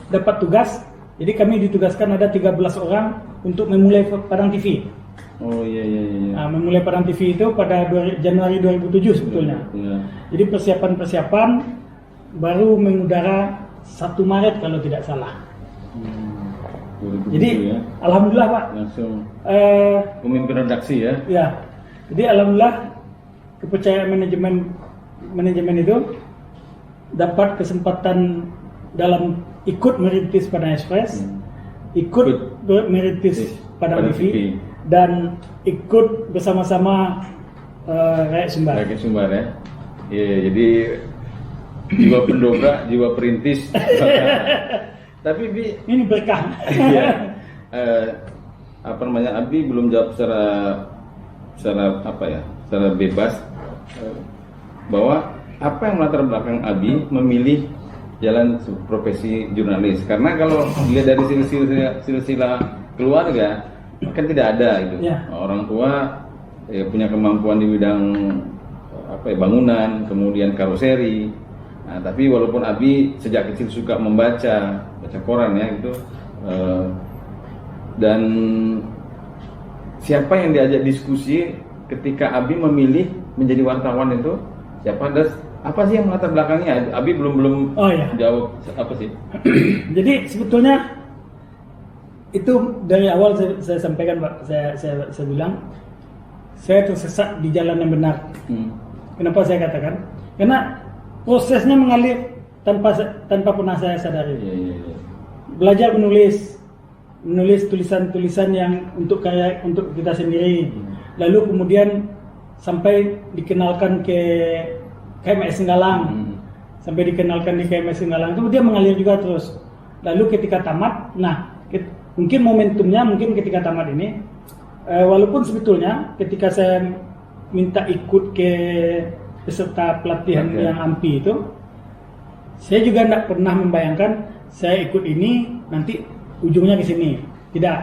[SPEAKER 3] dapat tugas. Jadi kami ditugaskan ada 13 orang untuk memulai Padang TV.
[SPEAKER 2] Oh iya.
[SPEAKER 3] Nah, memulai Padang TV itu pada Januari 2007 sebetulnya.
[SPEAKER 2] Iya.
[SPEAKER 3] Jadi persiapan baru mengudara 1 Maret kalau tidak salah.
[SPEAKER 2] 2007
[SPEAKER 3] Jadi
[SPEAKER 2] ya.
[SPEAKER 3] alhamdulillah, Pak.
[SPEAKER 2] Langsung pemimpin redaksi ya.
[SPEAKER 3] Ya. Jadi alhamdulillah kepercayaan manajemen itu dapat kesempatan dalam ikut merintis Padang Express, ikut merintis Padang TV, dan ikut bersama-sama Rakyat Sumbar.
[SPEAKER 2] Rakyat Sumbar ya. Iya, jadi jiwa pendobrak, jiwa perintis. Tapi
[SPEAKER 3] ini berkah.
[SPEAKER 2] Iya. Apa namanya? Abi belum jawab secara bebas bahwa apa yang melatar belakang Abi memilih jalan profesi jurnalis. Karena kalau dilihat dari silsilah keluarga kan tidak ada gitu. Orang tua punya kemampuan di bidang bangunan, kemudian karoseri. Nah, tapi walaupun Abi sejak kecil suka baca koran ya gitu. Dan siapa yang diajak diskusi ketika Abi memilih menjadi wartawan itu? Apa sih yang melatar belakangnya? Abi belum jawab apa sih?
[SPEAKER 3] Jadi sebetulnya itu dari awal saya sampaikan, Pak. Saya bilang saya tersesat di jalan yang benar. Kenapa saya katakan? Karena prosesnya mengalir tanpa pernah saya sadari. Belajar menulis tulisan-tulisan yang untuk kita sendiri. Lalu kemudian sampai dikenalkan ke KMS Singgalang, sampai dikenalkan di KMS Singgalang itu dia mengalir juga terus. Lalu ketika tamat, mungkin momentumnya ketika tamat ini, walaupun sebetulnya ketika saya minta ikut ke peserta pelatihan yang AMPI itu, saya juga tidak pernah membayangkan saya ikut ini nanti ujungnya ke sini. Tidak,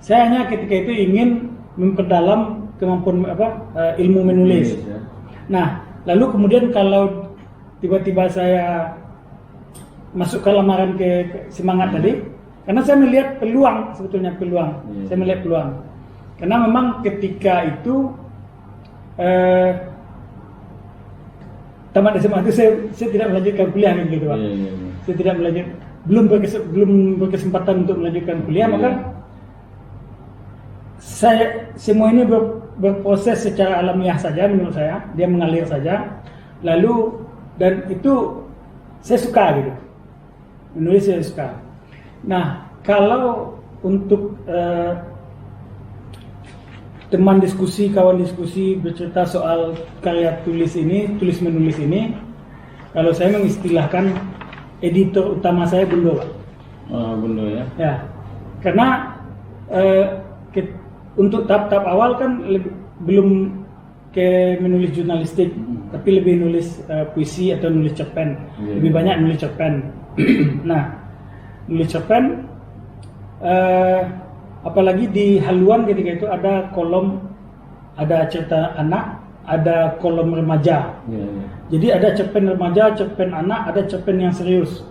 [SPEAKER 3] saya hanya ketika itu ingin memperdalam kemampuan ilmu menulis. Nah, Lalu kemudian kalau tiba-tiba saya masuk ke lamaran ke semangat tadi, karena saya melihat peluang, sebetulnya peluang. Saya melihat peluang. Karena memang ketika itu tamat SMA itu saya tidak melanjutkan kuliah gitu Pak. Saya tidak belum berkesempatan untuk melanjutkan kuliah, maka semua ini berproses secara alamiah saja menurut saya, dia mengalir saja. Lalu dan itu saya suka gitu, menulis saya suka. Nah kalau untuk teman diskusi, kawan diskusi bercerita soal karya tulis menulis ini, kalau saya mengistilahkan editor utama saya Bundo Pak.
[SPEAKER 2] Bundo ya.
[SPEAKER 3] Ya, karena untuk tahap-tahap awal kan belum ke menulis jurnalistik, tapi lebih nulis puisi atau nulis cerpen. Lebih banyak nulis cerpen. Nah, nulis cerpen, apalagi di haluan ketika itu ada kolom, ada cerita anak, ada kolom remaja. Jadi ada cerpen remaja, cerpen anak, ada cerpen yang serius.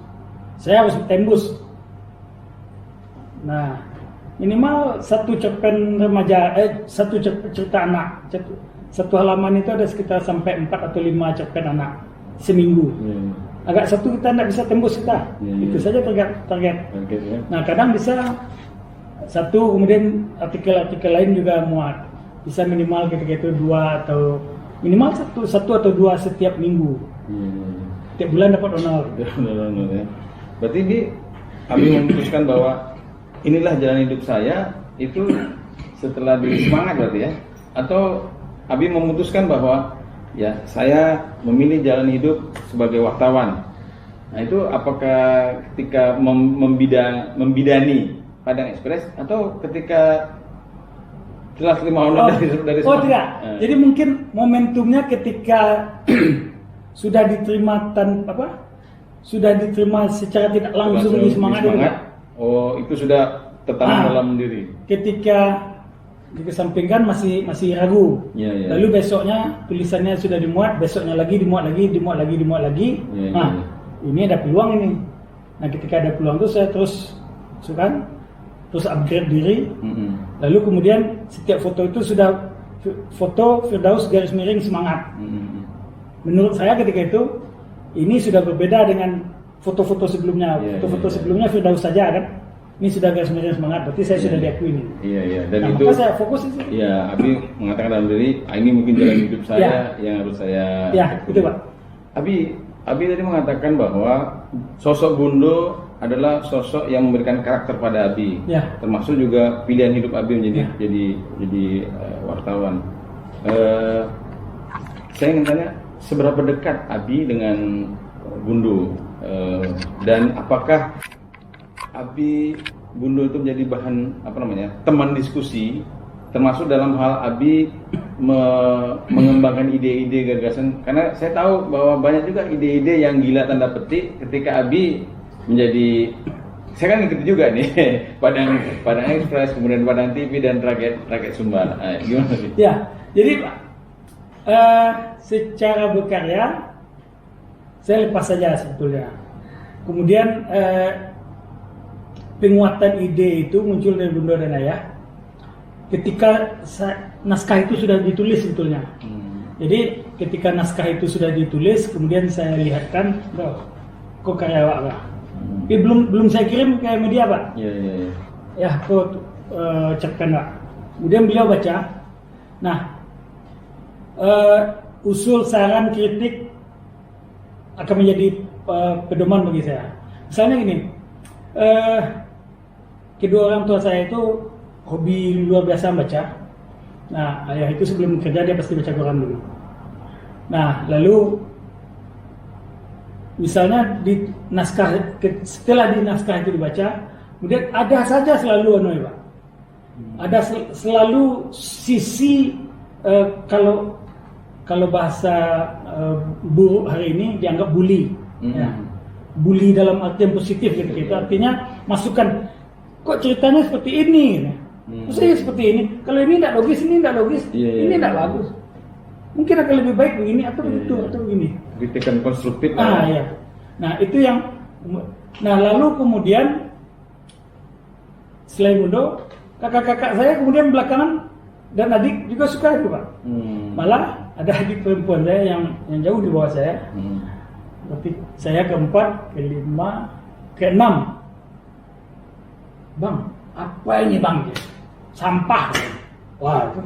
[SPEAKER 3] Saya harus tembus. Nah, minimal satu cerpen remaja, satu cerita anak, satu halaman itu ada sekitar sampai 4 atau 5 cerpen anak seminggu. Agak satu kita tidak bisa tembus kita, itu saja target.
[SPEAKER 2] Ya.
[SPEAKER 3] Nah kadang bisa satu, kemudian artikel-artikel lain juga muat, bisa minimal ketika itu 2 atau minimal satu atau 2 setiap minggu. Setiap bulan dapat honor.
[SPEAKER 2] Ya. Berarti ini Abi memutuskan bahwa inilah jalan hidup saya itu setelah di semangat berarti ya, atau Abi memutuskan bahwa ya saya memilih jalan hidup sebagai wartawan. Nah itu apakah ketika membidani Padang Express atau ketika setelah terima honor dari
[SPEAKER 3] tidak. Jadi mungkin momentumnya ketika sudah diterima sudah diterima secara tidak langsung di semangat.
[SPEAKER 2] Oh, itu sudah tertanam dalam diri. Ketika
[SPEAKER 3] dikesampingkan masih ragu. Lalu besoknya tulisannya sudah dimuat, besoknya lagi dimuat lagi. Ini ada peluang ini. Nah, ketika ada peluang itu saya terus upgrade diri. Lalu kemudian setiap foto itu sudah foto Firdaus garis miring semangat. Menurut saya ketika itu ini sudah berbeda dengan foto-foto sebelumnya. Foto-foto sebelumnya Firdaus saja kan. Ini sudah garis miring semangat, berarti saya sudah diakui ini.
[SPEAKER 2] Dan
[SPEAKER 3] nah,
[SPEAKER 2] itu
[SPEAKER 3] maka saya fokus itu.
[SPEAKER 2] Iya, Abi mengatakan dalam diri, ini mungkin jalan hidup saya yang harus saya.
[SPEAKER 3] Betul Pak.
[SPEAKER 2] Abi tadi mengatakan bahwa sosok Bundo adalah sosok yang memberikan karakter pada Abi. Termasuk juga pilihan hidup Abi menjadi jadi wartawan. Saya ingin tanya, seberapa dekat Abi dengan Bundo, dan apakah Abi Bundo itu menjadi bahan teman diskusi, termasuk dalam hal Abi mengembangkan ide-ide gagasan, karena saya tahu bahwa banyak juga ide-ide yang gila tanda petik ketika Abi menjadi, saya kan ngikutin juga nih Padang Express, kemudian Padang TV dan Rakyat Sumbar. Gimana sih?
[SPEAKER 3] Ya, jadi Pak, secara berkarya saya lepas saja sebetulnya. Kemudian penguatan ide itu muncul dari Bundo dan Ayah ketika naskah itu sudah ditulis sebetulnya. Jadi ketika naskah itu sudah ditulis, kemudian saya lihatkan, kok karya awak lah. Tapi belum saya kirim ke media Pak. Ya, kok cerpen Pak. Kemudian beliau baca. Nah, usul, saran, kritik akan menjadi pedoman bagi saya. Misalnya gini, kedua orang tua saya itu hobi luar biasa baca. Nah, ayah itu sebelum kerja dia pasti baca koran dulu. Nah, lalu misalnya di naskah, setelah di naskah itu dibaca, kemudian ada saja selalu Pak. Ada selalu sisi kalau bahasa buruk hari ini dianggap bully. Bully dalam arti yang positif gitu. Itu artinya masukan, kok ceritanya seperti ini, maksudnya seperti ini, kalau ini tidak logis, ini tidak logis, ini tidak bagus. mungkin akan lebih baik begini atau begitu atau begini.
[SPEAKER 2] Kritikan konstruktif.
[SPEAKER 3] Ya. Nah itu yang, nah lalu kemudian selain Mundo, kakak-kakak saya kemudian belakangan dan adik juga suka itu Pak. Malah ada adik perempuan saya yang jauh di bawah saya. Berarti saya keempat, kelima, keenam. Bang, apa ini Bang? Sampah. Wah itu.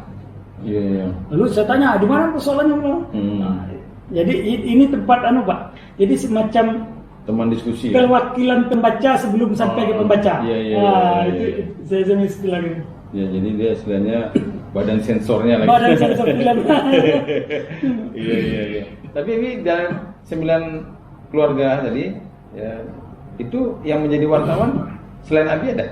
[SPEAKER 2] Iya.
[SPEAKER 3] Lalu saya tanya, di mana persoalannya Bang? Nah, jadi ini tempat Pak. Jadi semacam
[SPEAKER 2] Teman diskusi.
[SPEAKER 3] perwakilan pembaca sebelum sampai ke pembaca. Itu saya istilah gitu.
[SPEAKER 2] Ya, jadi dia istilahnya badan sensornya lagi.
[SPEAKER 3] Badan sensor film.
[SPEAKER 2] Iya. Tapi ini dalam 9 keluarga tadi, ya, itu yang menjadi wartawan selain Abi ada?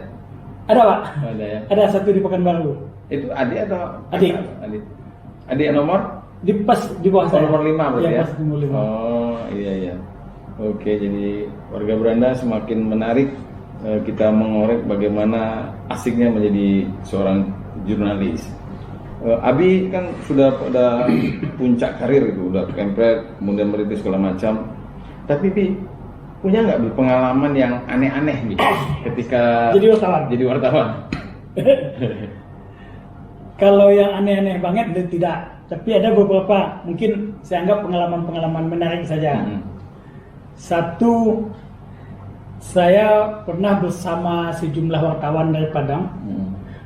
[SPEAKER 3] Ada Pak.
[SPEAKER 2] Ada ya.
[SPEAKER 3] Ada satu di Pekanbaru.
[SPEAKER 2] Itu adik atau
[SPEAKER 3] Adik.
[SPEAKER 2] Adik nomor?
[SPEAKER 3] Di pas di bawah saya.
[SPEAKER 2] Nomor 5 berarti ya?
[SPEAKER 3] Pas nomor 5.
[SPEAKER 2] Oh, iya. Oke, jadi warga Belanda semakin menarik kita mengorek bagaimana asiknya menjadi seorang jurnalis. Abi kan sudah pada puncak karir itu, udah kempret, kemudian merintis segala macam. Tapi Bi, punya nggak Bi pengalaman yang aneh-aneh Bi ketika jadi wartawan?
[SPEAKER 3] Kalau yang aneh-aneh banget tidak, tapi ada beberapa mungkin saya anggap pengalaman-pengalaman menarik saja. Satu, saya pernah bersama sejumlah wartawan dari Padang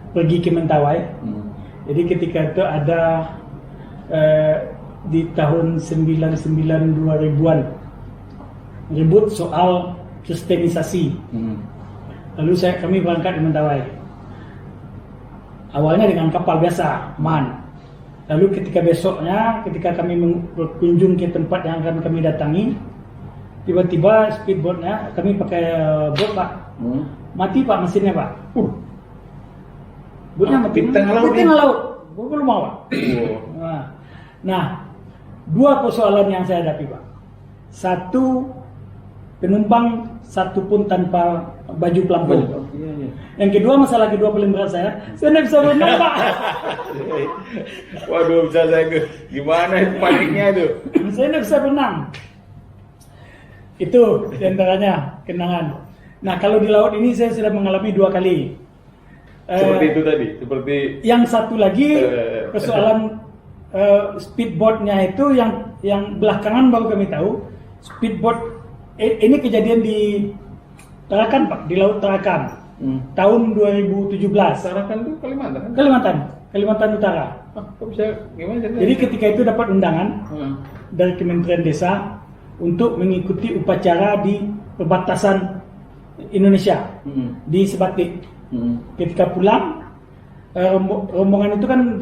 [SPEAKER 3] pergi ke Mentawai. Jadi ketika itu ada di tahun 99-2000-an ribut soal kristenisasi. Lalu kami berangkat di Mentawai. Awalnya dengan kapal biasa, MAN. Lalu ketika besoknya, ketika kami berkunjung ke tempat yang akan kami datangi, tiba-tiba speedboatnya, kami pakai boat Pak, mati Pak mesinnya Pak. Boatnya mati di tengah laut. Belum mau Pak. Nah, dua persoalan yang saya hadapi Pak. Satu, penumpang satu pun tanpa baju pelampung. Yang kedua, masalah kedua paling berat saya tidak bisa berenang Pak.
[SPEAKER 2] Waduh, bisa saya gimana paniknya itu?
[SPEAKER 3] Saya tidak bisa berenang. Itu diantaranya kenangan. Nah, kalau di laut ini saya sudah mengalami 2 kali.
[SPEAKER 2] Seperti itu tadi, seperti
[SPEAKER 3] yang satu lagi persoalan speedboatnya itu yang belakangan baru kami tahu. Speedboat ini kejadian di Tarakan Pak, di Laut Tarakan tahun 2017.
[SPEAKER 2] Tarakan itu Kalimantan kan?
[SPEAKER 3] Kalimantan Utara.
[SPEAKER 2] Kok bisa gimana?
[SPEAKER 3] Jadi ketika itu dapat undangan dari Kementerian Desa untuk mengikuti upacara di perbatasan Indonesia di Sebatik. Ketika pulang, rombongan itu kan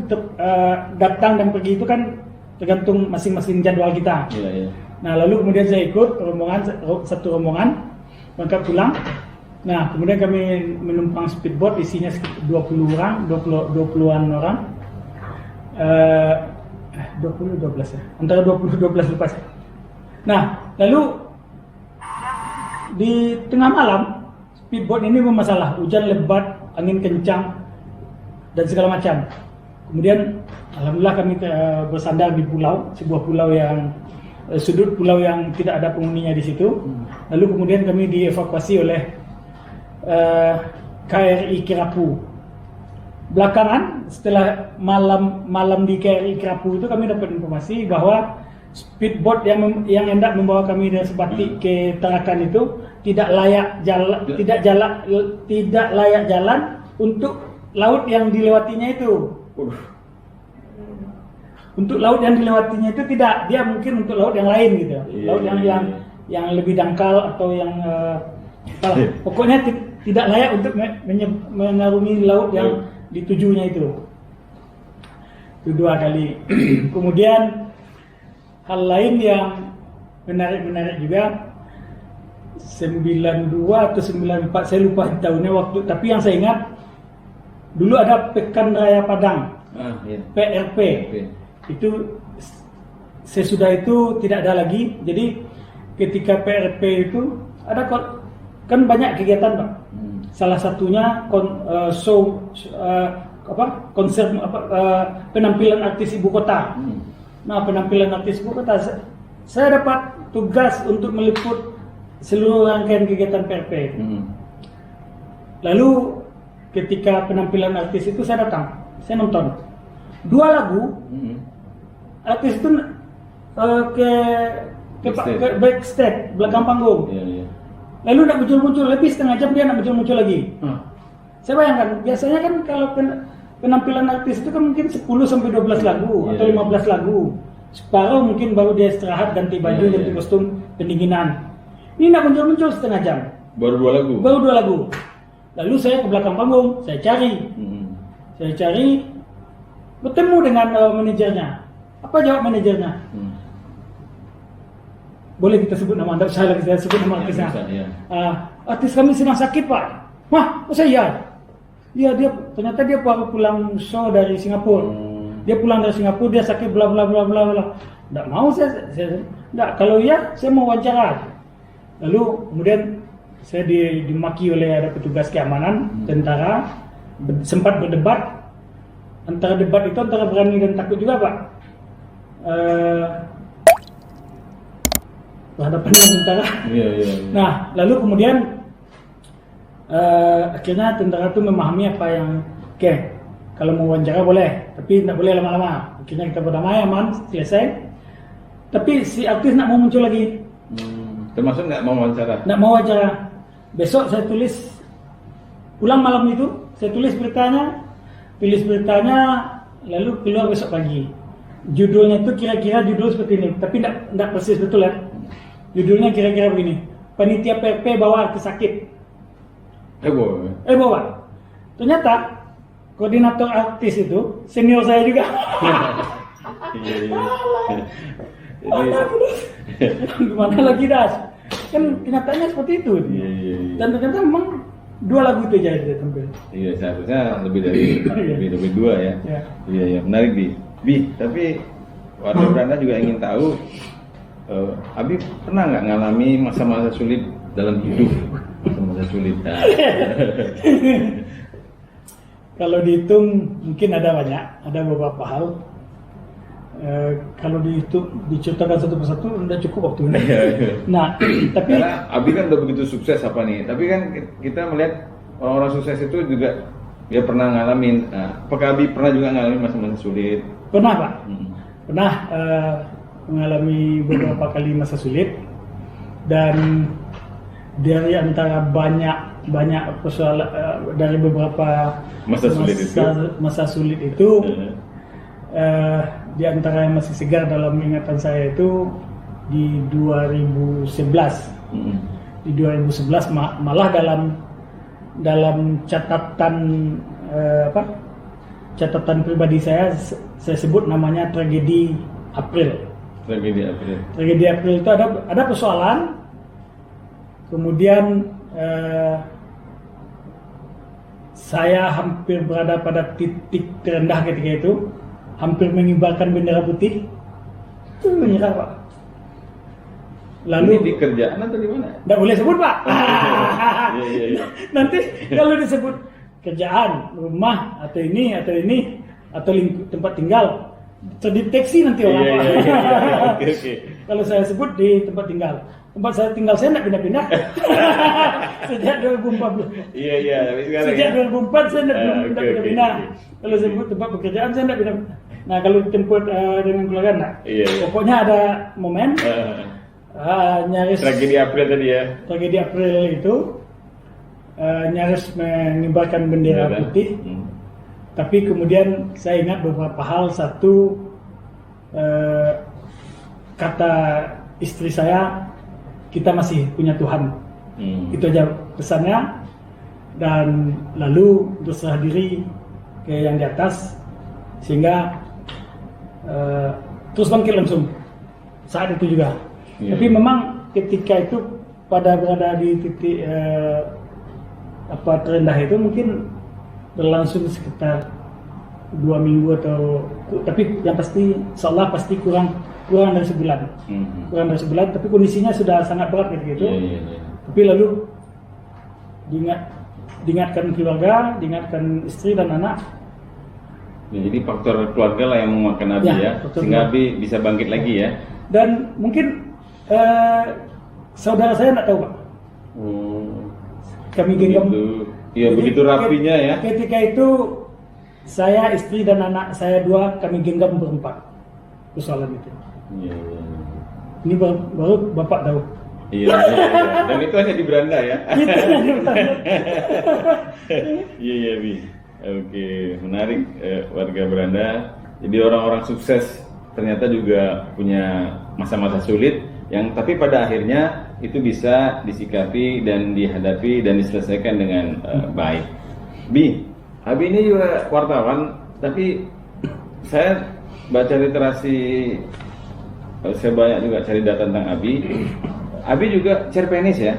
[SPEAKER 3] datang dan pergi itu kan tergantung masing-masing jadwal kita.
[SPEAKER 2] Iya.
[SPEAKER 3] Nah, lalu kemudian saya ikut satu rombongan berangkat pulang. Nah, kemudian kami menumpang speedboat, isinya sekitar 20-an orang. 12 ya. Antara 20-12 lupa saya. Nah, lalu di tengah malam speedboat ini bermasalah, hujan lebat, angin kencang dan segala macam. Kemudian alhamdulillah kami bersandar di sebuah pulau yang sudut pulau yang tidak ada penghuninya di situ. Lalu kemudian kami dievakuasi oleh KRI Kerapu. Belakangan setelah malam di KRI Kerapu itu kami dapat informasi bahwa speedboat yang hendak membawa kami dari Sebatik ke Tarakan itu tidak layak jalan untuk laut yang dilewatinya itu. Untuk laut yang dilewatinya itu tidak, dia mungkin untuk laut yang lain gitu. Laut yang lebih dangkal atau yang pokoknya tidak layak untuk mengarungi laut yang ditujunya itu. Itu 2 kali. Kemudian hal lain yang menarik juga 92 atau 94, saya lupa tahunnya waktu, tapi yang saya ingat dulu ada Pekan Raya Padang, PRP. Itu sesudah itu tidak ada lagi. Jadi ketika PRP itu ada kan banyak kegiatan Pak. Salah satunya konser penampilan artis ibu kota. Nah, penampilan artis itu kata saya dapat tugas untuk meliput seluruh rangkaian kegiatan PRP. Lalu ketika penampilan artis itu saya datang, saya nonton 2 lagu. Artis itu ke backstage belakang panggung. Lalu nak muncul-muncul lebih setengah jam dia nak muncul-muncul lagi. Saya bayangkan biasanya kan kalau penampilan artis itu kan mungkin 10 sampai 12 lagu atau 15 lagu. Separuh mungkin baru dia istirahat, ganti baju, ganti kostum, pendinginan. Ini nak muncul-muncul setengah jam.
[SPEAKER 2] Baru 2 lagu.
[SPEAKER 3] Baru 2 lagu. Lalu saya ke belakang panggung, saya cari. Saya cari, bertemu dengan manajernya. Apa jawab manajernya? Boleh kita sebut nama, tidak usah lagi saya sebut nama artisnya. Artis kami sedang sakit, Pak. Wah, oh saya? Iya, ternyata dia baru pulang show dari Singapura. Dia pulang dari Singapura, dia sakit bla bla bla bla bla. Tidak mau saya tidak. Kalau iya, saya mau wawancara. Lalu kemudian saya dimaki oleh ada petugas keamanan, tentara, sempat berdebat. Antara debat itu antara berani dan takut juga, Pak. Berhadapan dengan tentara. Nah, lalu kemudian akhirnya tentara itu memahami apa yang kalau mau wawancara boleh, tapi tidak boleh lama-lama. Akhirnya kita berdamai, aman, selesai. Tapi si artis nak mau muncul lagi.
[SPEAKER 2] Termasuk nggak mau wawancara?
[SPEAKER 3] Nggak mau wawancara. Besok saya tulis, pulang malam itu, saya tulis beritanya, lalu keluar besok pagi. Judulnya itu kira-kira judul seperti ini, tapi tidak persis betul ya. Judulnya kira-kira begini, panitia PP bawa artis sakit. Bawa. Ternyata koordinator artis itu senior saya juga. Gimana lagi Das? Kan kenyataannya seperti itu. Dan ternyata memang 2 lagu itu aja dia tampil.
[SPEAKER 2] Iya, seharusnya lebih dari 2 ya. Iya, menarik Bi. Tapi warga Belanda juga ingin tahu, Abi pernah nggak ngalami masa-masa sulit dalam hidup? Masa-masa sulit.
[SPEAKER 3] Kalau dihitung mungkin ada banyak, ada beberapa hal. Kalau diceritakan satu persatu tidak cukup waktunya. Nah, tapi
[SPEAKER 2] karena Abi kan udah begitu sukses tapi kan kita melihat orang-orang sukses itu juga dia pernah ngalamin. Apakah Abi pernah juga ngalamin masa-masa sulit?
[SPEAKER 3] Pernah, Pak. Pernah mengalami beberapa kali masa sulit, dan dari antara banyak persoalan dari beberapa masa sulit itu di antara yang masih segar dalam ingatan saya itu di 2011. Di 2011 malah dalam catatan catatan pribadi saya sebut namanya tragedi April. Tragedi April itu ada persoalan, kemudian saya hampir berada pada titik terendah ketika itu, hampir mengibarkan bendera putih, itu menyerah, Pak. Lalu
[SPEAKER 2] ini di kerjaan atau di mana?
[SPEAKER 3] Tidak boleh sebut, Pak. Nanti kalau disebut kerjaan, rumah atau ini atau tempat tinggal, terdeteksi nanti orang, Pak.
[SPEAKER 2] Okay.
[SPEAKER 3] Kalau saya sebut di tempat tinggal, tempat saya tinggal saya tidak pindah-pindah sejak 2014.
[SPEAKER 2] Iya. Tapi sekarang
[SPEAKER 3] sejak 2004 saya tidak pindah-pindah. Kalau sebut tempat pekerjaan saya tidak pindah. Nah, kalau tempat dengan keluarga enggak. Pokoknya ada momen nyaris
[SPEAKER 2] tragedi April tadi ya.
[SPEAKER 3] Tragedi April itu nyaris mengibarkan bendera putih. Tapi kemudian saya ingat beberapa hal. Satu, kata istri saya, kita masih punya Tuhan. Itu aja pesannya. Dan lalu berserah diri ke yang di atas, sehingga terus bangkit langsung saat itu juga. Tapi memang ketika itu berada di titik terendah itu mungkin berlangsung sekitar 2 minggu tapi yang pasti insyaallah pasti kurang dari sebulan. Kurang dari sebulan, tapi kondisinya sudah sangat berat gitu. Tapi lalu diingatkan keluarga, diingatkan istri dan anak,
[SPEAKER 2] Ya, jadi faktor keluarga lah yang menguatkan Abi ya,
[SPEAKER 3] faktor
[SPEAKER 2] sehingga
[SPEAKER 3] keluarga.
[SPEAKER 2] Abi bisa bangkit lagi ya.
[SPEAKER 3] Dan mungkin saudara saya nggak tahu Pak. Kami genggam.
[SPEAKER 2] Iya, begitu rapinya ya.
[SPEAKER 3] Ketika itu saya, istri dan anak saya 2 kami genggam berempat persoalan itu.
[SPEAKER 2] Iya, iya.
[SPEAKER 3] Ini baru Bapak tahu.
[SPEAKER 2] Iya, iya, iya. Dan itu hanya di beranda ya. Iya, iya, Bi. Oke, menarik warga beranda. Jadi orang-orang sukses ternyata juga punya masa-masa sulit yang tapi pada akhirnya itu bisa disikapi dan dihadapi dan diselesaikan dengan baik. Bi, Abi ini juga wartawan, tapi saya baca literasi, saya banyak juga cari data tentang Abi. Abi juga cerpenis ya?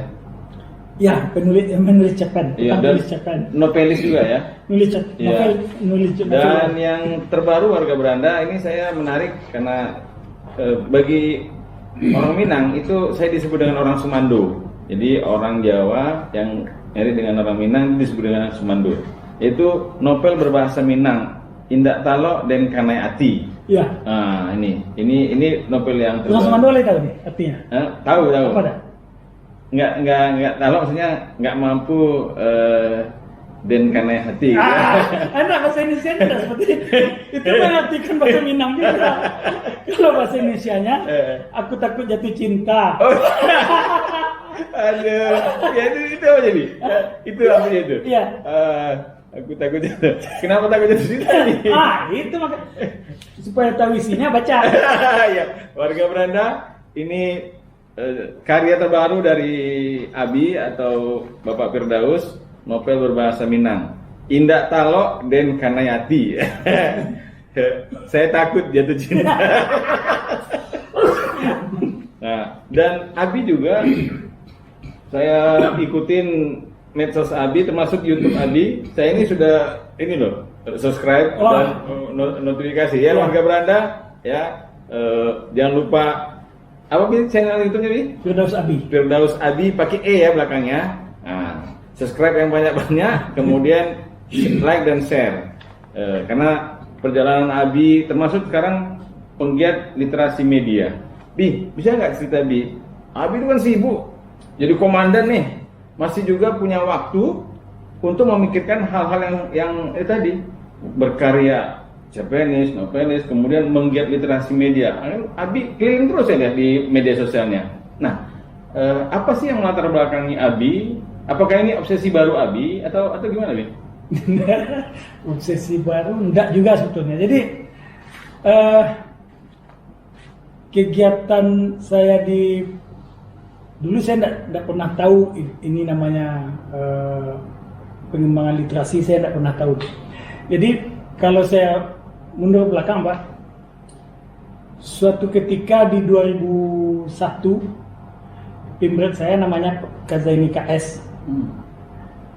[SPEAKER 3] Ya, menulis cerpen,
[SPEAKER 2] Iya, dan
[SPEAKER 3] penulis cerpen,
[SPEAKER 2] novelis juga ya?
[SPEAKER 3] nulis
[SPEAKER 2] Iya.
[SPEAKER 3] nulis
[SPEAKER 2] Dan yang terbaru warga beranda ini saya menarik karena bagi orang Minang itu saya disebut dengan orang Sumando. Jadi orang Jawa yang mirip dengan orang Minang disebut dengan Sumando. Yaitu novel berbahasa Minang, Indak Talo dan Kanai Ati.
[SPEAKER 3] Ya.
[SPEAKER 2] Nah, ini novel yang
[SPEAKER 3] Orang Sumando tahu nih artinya.
[SPEAKER 2] Tahu.
[SPEAKER 3] Apa dah?
[SPEAKER 2] Nggak tahu maksudnya nggak mampu dan kanai hati.
[SPEAKER 3] Anak bahasa Indonesia tidak seperti itu mengartikan bahasa Minang juga. Kalau bahasa Indonesianya, aku takut jatuh cinta.
[SPEAKER 2] Aduh, ya itu apa jadi? Itu apa itu?
[SPEAKER 3] Iya.
[SPEAKER 2] Aku takut jatuh. Kenapa takut jatuh cinta nih?
[SPEAKER 3] Itu maka supaya tahu isinya baca.
[SPEAKER 2] Ya, warga beranda ini karya terbaru dari Abi atau Bapak Firdaus, novel berbahasa Minang, Indak Talo dan Kanayati. Saya takut jatuh cinta. Nah, dan Abi juga saya ikutin medsos Abi, termasuk YouTube Abi. Saya ini sudah subscribe dan notifikasi ya, warga beranda ya. Jangan lupa apa channel YouTube-nya, Bi?
[SPEAKER 3] Firdaus Abi.
[SPEAKER 2] Firdaus Abi pakai E ya belakangnya. Nah, subscribe yang banyak-banyak, kemudian like dan share. Karena perjalanan Abi termasuk sekarang penggiat literasi media. Bi, bisa nggak cerita Bi? Abi itu kan sibuk, jadi komandan nih, masih juga punya waktu untuk memikirkan hal-hal yang tadi berkarya. Cerpenis, novelis, kemudian menggiat literasi media. Abi keliling terus ya di media sosialnya. Nah, apa sih yang melatar belakangi Abi? Apakah ini obsesi baru Abi atau gimana, Bi?
[SPEAKER 3] Obsesi baru enggak juga sebetulnya. Jadi kegiatan saya dulu saya enggak pernah tahu ini namanya pengembangan literasi, saya enggak pernah tahu. Jadi kalau saya mundur belakang Pak, suatu ketika di 2001 Pimret saya namanya Kazaini KS.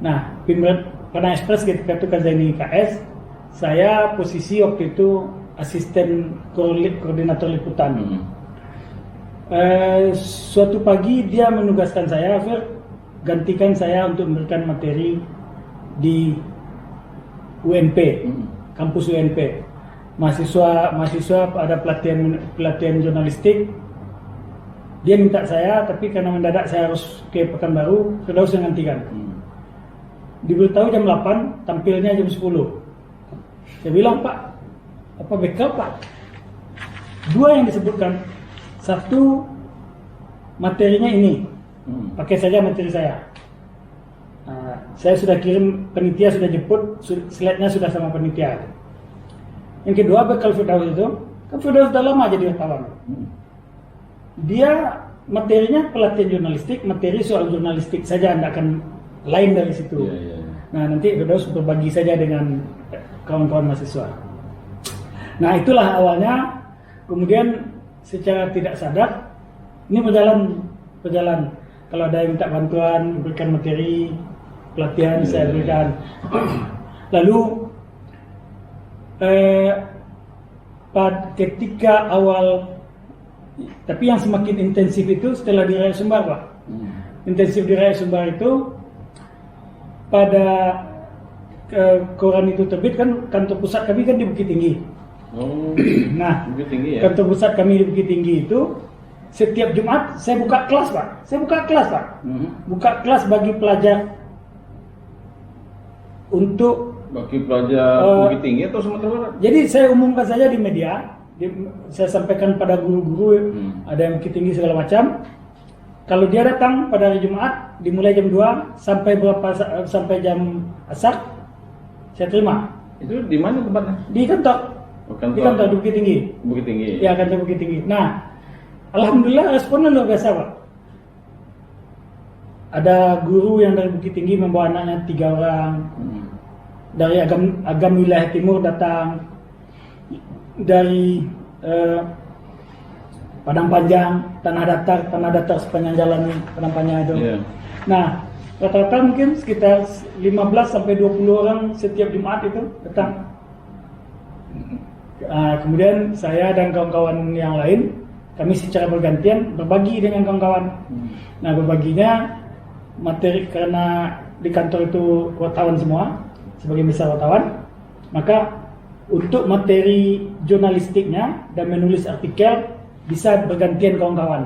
[SPEAKER 3] Nah, Pimret Padang Express ketika itu Kazaini KS, saya posisi waktu itu asisten koordinator liputan. Suatu pagi dia menugaskan saya, gantikan saya untuk memberikan materi di UNP, kampus UNP. Mahasiswa ada pelatihan jurnalistik. Dia minta saya, tapi karena mendadak saya harus ke Pekanbaru, Firdaus yang gantikan. Diberitahu jam 8, tampilnya jam 10. Saya bilang, Pak, apa bekal Pak? 2 yang disebutkan. 1, materinya ini, pakai saja materi saya. Saya sudah kirim, panitia sudah jemput, slide-nya sudah sama panitia. Yang kedua, bekal Firdaus itu, kan Firdaus sudah lama jadi wartawan. Dia materinya pelatihan jurnalistik, materi soal jurnalistik saja, tidak akan lain dari situ. Nah, nanti Firdaus berbagi saja dengan kawan-kawan mahasiswa. Nah, itulah awalnya. Kemudian secara tidak sadar, ini berjalan. Kalau ada yang minta bantuan, berikan materi, pelatihan, saya berikan. Lalu ketika awal, tapi yang semakin intensif itu setelah di Raya Sumbar Pak. Intensif di Raya Sumbar itu pada koran itu terbit kan kantor pusat kami kan di Bukit Tinggi.
[SPEAKER 2] Oh,
[SPEAKER 3] Nah,
[SPEAKER 2] Bukit Tinggi ya.
[SPEAKER 3] kantor pusat kami di Bukit Tinggi itu setiap Jumat saya buka kelas, Pak. Saya buka kelas, Pak. Buka kelas bagi pelajar untuk
[SPEAKER 2] Bagi pelajar Bukit Tinggi atau Sumatera Barat?
[SPEAKER 3] jadi saya umumkan saja di media, saya sampaikan pada guru-guru, ada yang Bukit Tinggi segala macam. Kalau dia datang pada hari Jumat dimulai jam 2 sampai jam asar, saya terima.
[SPEAKER 2] Itu di mana tempatnya?
[SPEAKER 3] Di kantor.
[SPEAKER 2] Oh, kantor.
[SPEAKER 3] Di kantor di Bukit Tinggi.
[SPEAKER 2] Bukit Tinggi.
[SPEAKER 3] Ya, kantor Bukit Tinggi. Nah, alhamdulillah responnya luar biasa, Pak. Ada guru yang dari Bukit Tinggi membawa anaknya 3 orang. Dari agam wilayah timur datang. Dari Padang Panjang, tanah datar sepanjang jalan Padang Panjang itu.
[SPEAKER 2] Yeah.
[SPEAKER 3] Nah, rata-rata mungkin sekitar 15 sampai 20 orang setiap Jumat itu datang. Kemudian saya dan kawan-kawan yang lain, kami secara bergantian berbagi dengan kawan-kawan. Nah, berbaginya materi karena di kantor itu wartawan semua, sebagai misal wartawan, maka untuk materi jurnalistiknya dan menulis artikel bisa bergantian kawan-kawan.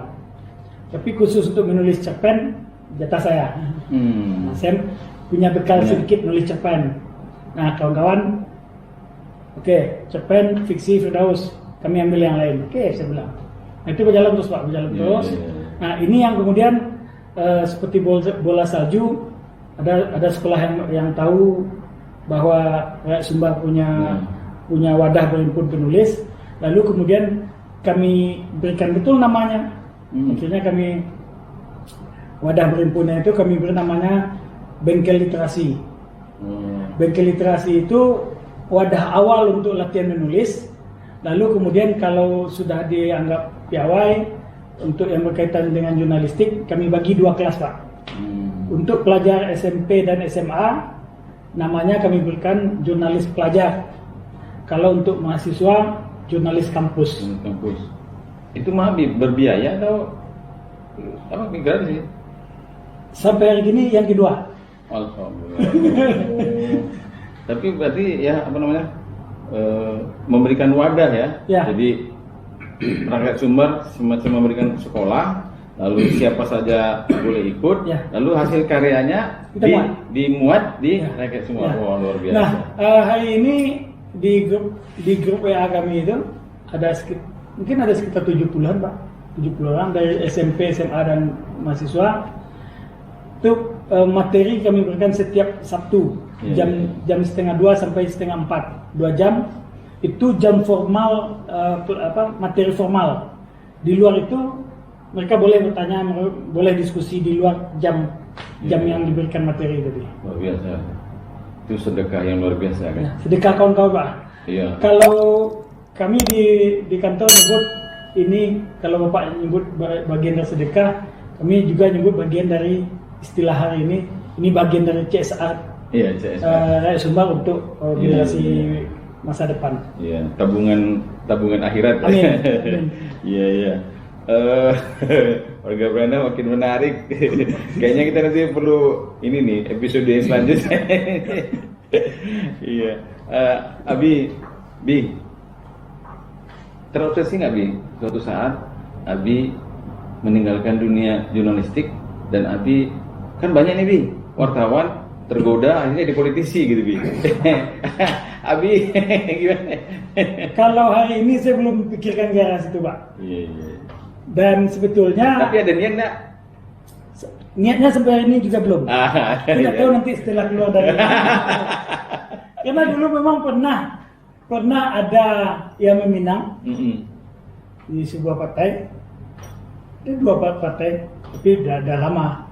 [SPEAKER 3] Tapi khusus untuk menulis cerpen, jatah saya. Nah, saya punya bekal sedikit nulis cerpen. Nah, kawan-kawan, oke, cerpen fiksi Firdaus, kami ambil yang lain. Oke, saya bilang. Nah, itu berjalan terus, Pak, berjalan terus. Nah, ini yang kemudian seperti bola salju, ada sekolah yang tahu bahwa Rakyat Sumbar punya wadah berhimpun penulis, lalu kemudian kami berikan betul namanya. Akhirnya kami wadah berhimpunnya itu kami beri namanya Bengkel Literasi. Bengkel Literasi itu wadah awal untuk latihan menulis. Lalu kemudian kalau sudah dianggap piawai untuk yang berkaitan dengan jurnalistik, kami bagi 2 kelas, Pak. Untuk pelajar SMP dan SMA, namanya kami berikan jurnalis pelajar. Kalau untuk mahasiswa, jurnalis kampus.
[SPEAKER 2] Kampus. Itu mah berbiaya atau apa gratis sih?
[SPEAKER 3] Sampai hari ini yang kedua.
[SPEAKER 2] Alhamdulillah. Tapi berarti ya apa namanya? Memberikan wadah ya. Jadi Rakyat Sumbar semacam memberikan sekolah, lalu siapa saja boleh ikut, lalu hasil karyanya dimuat di Rakyat Sumbar. Wah, luar biasa.
[SPEAKER 3] Nah, hari ini di grup WA kami itu mungkin ada sekitar 70-an, Pak. 70 orang dari SMP, SMA dan mahasiswa. Itu materi kami berikan setiap Sabtu jam setengah 2 sampai setengah 4, 2 jam. Itu jam formal, materi formal. Di luar itu mereka boleh bertanya, boleh diskusi di luar jam yang diberikan materi tadi.
[SPEAKER 2] Luar biasa. Itu sedekah yang luar biasa kan?
[SPEAKER 3] Sedekah kawan-kawan, Pak.
[SPEAKER 2] Iya.
[SPEAKER 3] Kalau kami di kantor nyebut ini, kalau Bapak nyebut bagian dari sedekah, kami juga nyebut bagian dari istilah hari ini bagian dari CSR.
[SPEAKER 2] Iya, CSR.
[SPEAKER 3] Rakyat Sumbar untuk generasi masa depan.
[SPEAKER 2] Iya, tabungan akhirat.
[SPEAKER 3] Amin.
[SPEAKER 2] Iya. Warga Belanda makin menarik. Kayaknya kita nanti perlu ini nih episode yang selanjutnya. Iya. Abi, terobsesi nggak Bi? Suatu saat Abi meninggalkan dunia jurnalistik dan Abi kan banyak nih Bi, wartawan tergoda akhirnya di politisi gitu Bi. Abi gimana?
[SPEAKER 3] Kalau hari ini saya belum pikirkan ke arah situ, Pak.
[SPEAKER 2] Iya.
[SPEAKER 3] Dan sebetulnya
[SPEAKER 2] Tapi ada niat nggak?
[SPEAKER 3] Niatnya sampai hari ini juga belum. Tidak tahu nanti setelah keluar dari. Karena dulu memang pernah ada yang meminang di sebuah partai, dua partai, tapi sudah lama.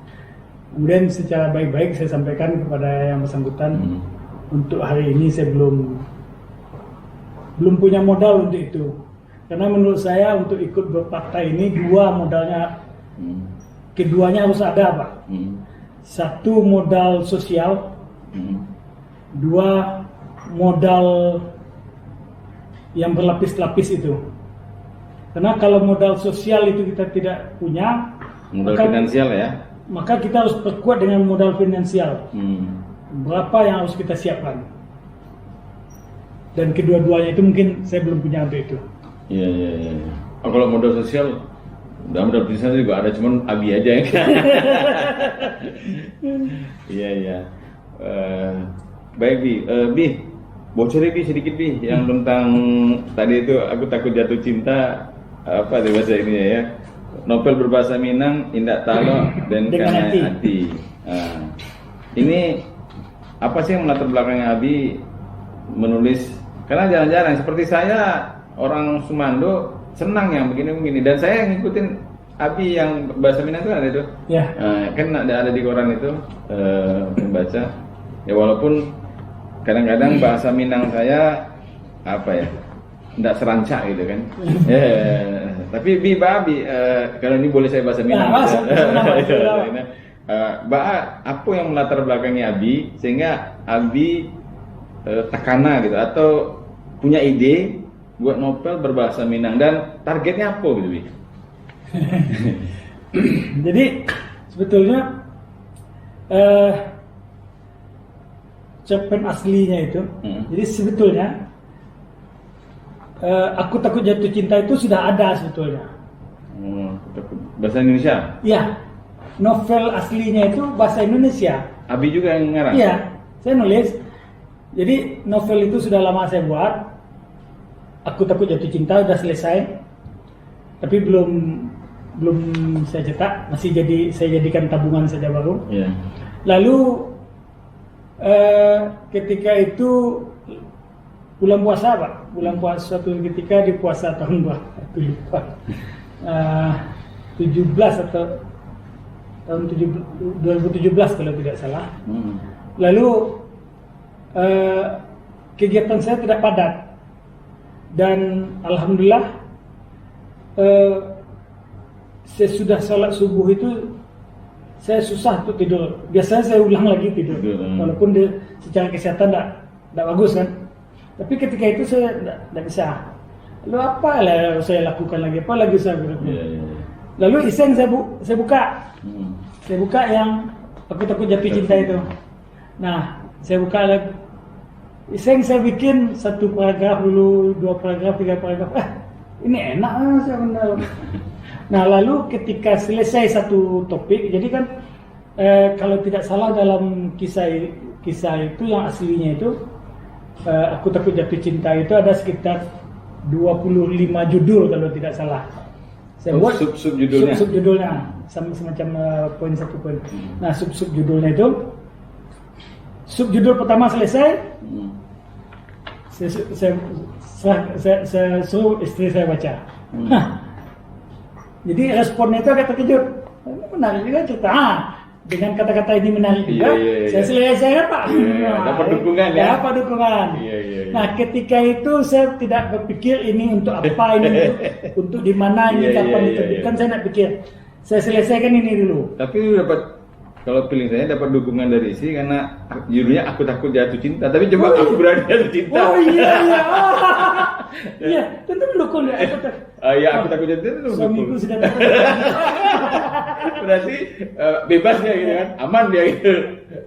[SPEAKER 3] Kemudian secara baik-baik saya sampaikan kepada yang bersangkutan, untuk hari ini saya belum punya modal untuk itu. Karena menurut saya untuk ikut berpartai ini 2 modalnya, keduanya harus ada, Pak. 1 modal sosial, 2 modal yang berlapis-lapis itu. Karena kalau modal sosial itu kita tidak punya,
[SPEAKER 2] modal finansial ya,
[SPEAKER 3] maka kita harus perkuat dengan modal finansial. berapa yang harus kita siapkan. Dan kedua-duanya itu mungkin saya belum punya untuk itu.
[SPEAKER 2] Iya. Oh, kalau modal sosial, modal bisnis juga ada, cuman Abi aja ya. Iya. Baik Bi, bocorin Bi sedikit Bi yang tentang tadi itu aku takut jatuh cinta, apa tuh bahasa ini ya? Novel berbahasa Minang, Indak Talo dan
[SPEAKER 3] Dengan
[SPEAKER 2] Kanai Hati. Ini apa sih yang melatar belakangnya Abi menulis? Karena jarang-jarang seperti saya orang Sumando senang yang begini-begini, dan saya ngikutin Abi yang bahasa Minang itu ada itu.
[SPEAKER 3] Ya.
[SPEAKER 2] Kan ada di koran itu membaca. Ya walaupun kadang-kadang bahasa Minang saya apa ya, tidak serancak gitu kan. Tapi Bi, kalau ini boleh saya bahasa Minang. Apa yang melatar belakangi Abi sehingga Abi tekana gitu atau punya ide buat novel berbahasa Minang, dan targetnya apa gitu Bi?
[SPEAKER 3] Jadi sebetulnya cerpen aslinya itu, jadi sebetulnya Aku Takut Jatuh Cinta itu sudah ada sebetulnya.
[SPEAKER 2] Bahasa Indonesia?
[SPEAKER 3] Iya, novel aslinya itu bahasa Indonesia.
[SPEAKER 2] Abi juga yang ngarang?
[SPEAKER 3] Iya, saya nulis. Jadi novel itu sudah lama saya buat. Aku Takut Jatuh Cinta sudah selesai, tapi belum saya cetak, masih saya jadikan tabungan saja baru.
[SPEAKER 2] Iya.
[SPEAKER 3] Lalu ketika itu bulan puasa Pak, suatu ketika di puasa tahun berapa? Aku lupa. 17 atau tahun 2017 kalau tidak salah. Lalu kegiatan saya tidak padat, dan alhamdulillah sesudah sholat subuh itu saya susah untuk tidur. Biasanya saya ulang lagi tidur, walaupun secara kesehatan tidak bagus kan. Tapi ketika itu saya tidak bisa. Lalu apa yang saya lakukan lagi? Apa lagi saya berlaku? Lalu iseng saya buka. Saya buka yang Aku Takut Jatuh Cinta itu. Nah, saya buka lagi. Iseng saya bikin 1 paragraf dulu, 2 paragraf, 3 paragraf. Ini enak saya benar. Nah, lalu ketika selesai satu topik, jadi kan kalau tidak salah dalam kisah itu yang aslinya itu Aku Takut Jatuh Cinta itu ada sekitar 25 judul kalau tidak salah. Saya buat
[SPEAKER 2] sub-judulnya.
[SPEAKER 3] Sub-judulnya semacam poin satu poin. Nah, sub-judulnya itu, sub-judul pertama selesai. Saya suruh istri saya baca. Jadi responnya itu agak terkejut. Menarik juga cerita. Dengan kata-kata ini menarik juga. Saya selesai Pak.
[SPEAKER 2] Dapat dukungan ya.
[SPEAKER 3] Dapat dukungan. Nah, ketika itu saya tidak berpikir ini untuk apa, ini untuk di mana, ini kapan diterbitkan, saya tidak pikir. Saya selesaikan ini dulu.
[SPEAKER 2] Tapi dapat, kalau pilih saya dapat dukungan dari istri karena judulnya Aku Takut Jatuh Cinta. Tapi coba Aku Berani Jatuh Cinta.
[SPEAKER 3] Oh iya. Iya, tentu mendukung ya.
[SPEAKER 2] Aku Takut Jatuh Cinta itu
[SPEAKER 3] Suamiku sudah dapat.
[SPEAKER 2] Berarti bebas ya gitu kan, aman dia gitu.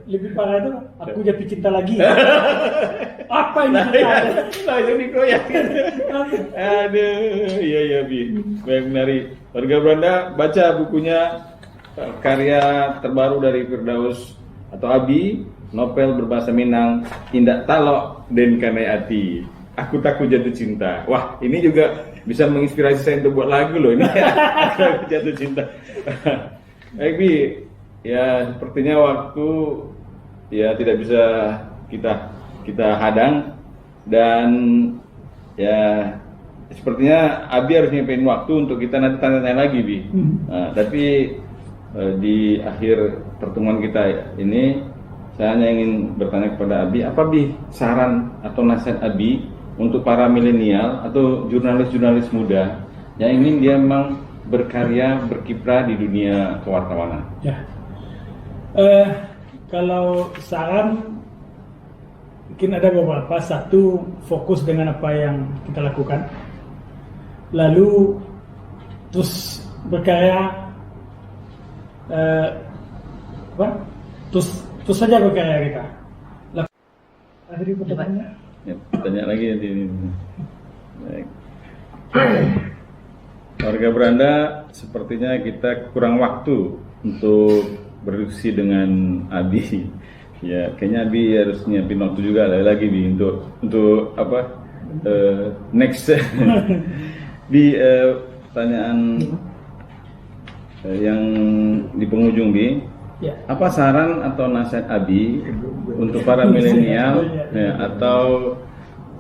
[SPEAKER 3] Lebih parah itu Aku Jatuh Cinta lagi. Apa ini?
[SPEAKER 2] Langsung dikoyak. Aduh, iya Bi. Baik, menarik. Warga Belanda baca bukunya, karya terbaru dari Firdaus atau Abi, novel berbahasa Minang, Indak Talo dan Kanai Hati. Aku Takut Jatuh Cinta. Wah, ini juga bisa menginspirasi saya untuk buat lagu loh ini. Aku Takut Jatuh Cinta. Baik Bi, ya sepertinya waktu ya tidak bisa kita hadang, dan ya sepertinya Abi harus nyampein waktu untuk kita nanti tanya-tanya lagi Bi. Tapi di akhir pertemuan kita ini saya hanya ingin bertanya kepada Abi, apa Bi saran atau nasihat Abi untuk para milenial atau jurnalis-jurnalis muda yang ingin dia memang berkarya, berkiprah di dunia kewartawanan?
[SPEAKER 3] Ya, kalau saran mungkin ada beberapa. Satu, fokus dengan apa yang kita lakukan. Lalu terus berkarya, terus saja berkarya kita. Akhiri pertanyaannya.
[SPEAKER 2] Ya, tanya lagi nanti. Baik. Warga Beranda, sepertinya kita kurang waktu untuk berdiskusi dengan Abi. Ya, kayaknya Abi harus nyiapin waktu juga lagi Bi untuk apa? Next Bi, pertanyaan yang di penghujung Bi.
[SPEAKER 3] Ya.
[SPEAKER 2] Apa saran atau nasihat Abi untuk para milenial ya, atau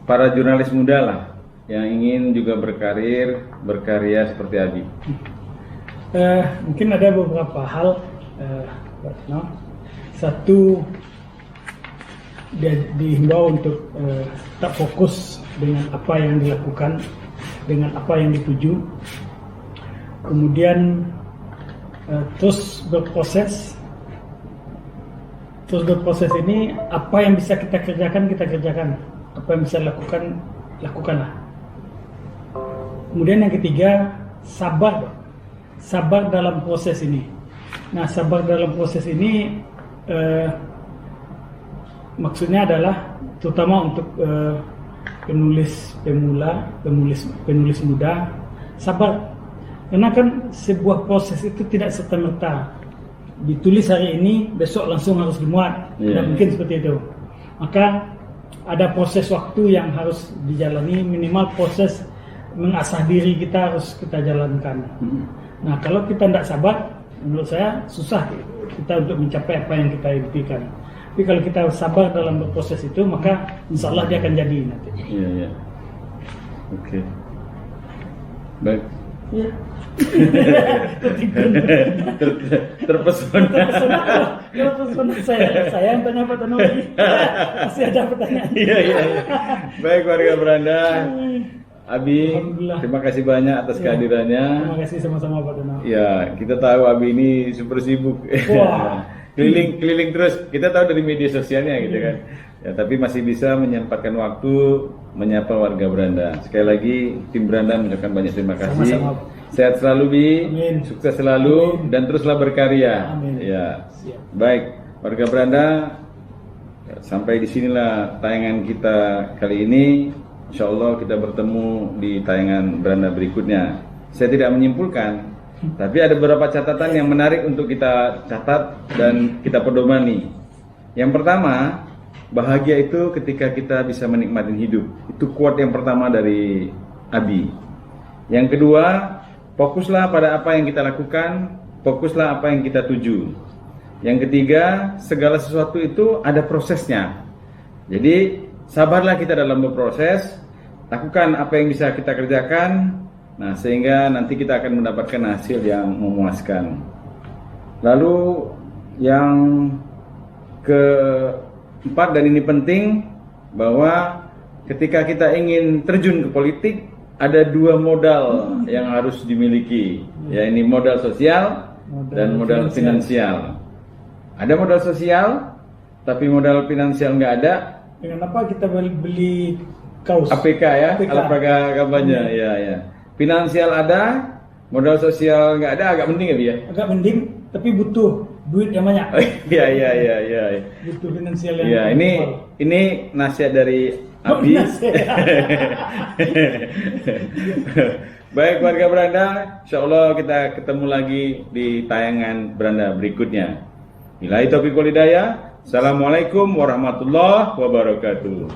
[SPEAKER 2] para jurnalis muda lah yang ingin juga berkarya seperti Abi?
[SPEAKER 3] Mungkin ada beberapa hal. Satu, dihimbau untuk tetap fokus dengan apa yang dilakukan, dengan apa yang dituju. Kemudian terus berproses. Terus berproses ini, apa yang bisa kita kerjakan, apa yang bisa lakukanlah. Kemudian yang ketiga, sabar dalam proses ini. Nah, sabar dalam proses ini maksudnya adalah terutama untuk penulis pemula, penulis muda, sabar. Karena kan sebuah proses itu tidak serta-merta ditulis hari ini, besok langsung harus dimuat. Tidak mungkin seperti itu. Maka ada proses waktu yang harus dijalani, minimal proses mengasah diri kita harus kita jalankan. Nah, kalau kita tidak sabar, menurut saya susah kita untuk mencapai apa yang kita impikan. Tapi kalau kita sabar dalam berproses itu, maka insya Allah dia akan jadi nanti.
[SPEAKER 2] Iya. Oke. Baik.
[SPEAKER 3] Iya.
[SPEAKER 2] Terpesona.
[SPEAKER 3] Terpesona saya yang tanya Pak Tanuri. Masih ada pertanyaan.
[SPEAKER 2] Iya. Baik warga Beranda, Abi, terima kasih banyak atas kehadirannya.
[SPEAKER 3] Terima kasih sama-sama Pak Tanuri.
[SPEAKER 2] Ya, kita tahu Abi ini super sibuk.
[SPEAKER 3] Wah.
[SPEAKER 2] keliling terus. Kita tahu dari media sosialnya gitu kan. Ya, tapi masih bisa menyempatkan waktu menyapa warga Beranda. Sekali lagi tim Beranda mengucapkan banyak terima kasih.
[SPEAKER 3] Sama-sama.
[SPEAKER 2] Sehat selalu Bi,
[SPEAKER 3] Amin.
[SPEAKER 2] Sukses selalu.
[SPEAKER 3] Amin.
[SPEAKER 2] Dan teruslah berkarya.
[SPEAKER 3] Amin.
[SPEAKER 2] Ya.
[SPEAKER 3] Siap.
[SPEAKER 2] Baik, warga Beranda, sampai di sinilah tayangan kita kali ini. Insya Allah kita bertemu di tayangan Beranda berikutnya. Saya tidak menyimpulkan, tapi ada beberapa catatan yang menarik untuk kita catat dan kita pedomani. Yang pertama, bahagia itu ketika kita bisa menikmati hidup. Itu quote yang pertama dari Abi. Yang kedua, fokuslah pada apa yang kita lakukan, fokuslah apa yang kita tuju. Yang ketiga, segala sesuatu itu ada prosesnya. Jadi, sabarlah kita dalam berproses, lakukan apa yang bisa kita kerjakan, nah sehingga nanti kita akan mendapatkan hasil yang memuaskan. Lalu yang keempat, dan ini penting, bahwa ketika kita ingin terjun ke politik, ada dua modal yang harus dimiliki, yaitu modal sosial dan modal finansial. Ada modal sosial, tapi modal finansial nggak ada.
[SPEAKER 3] Dengan apa kita beli kaos?
[SPEAKER 2] APK ya, alat peraga kampanye. Ya. Finansial ada, modal sosial nggak ada, agak penting ya Bi ya?
[SPEAKER 3] Agak mending, tapi butuh duit yang banyak.
[SPEAKER 2] Iya.
[SPEAKER 3] Butuh finansial yang
[SPEAKER 2] Ya, ini nasihat dari Abi. Baik warga Beranda, insya Allah kita ketemu lagi di tayangan Beranda berikutnya. Billahi taufiq wal hidayah. Assalamualaikum warahmatullahi wabarakatuh.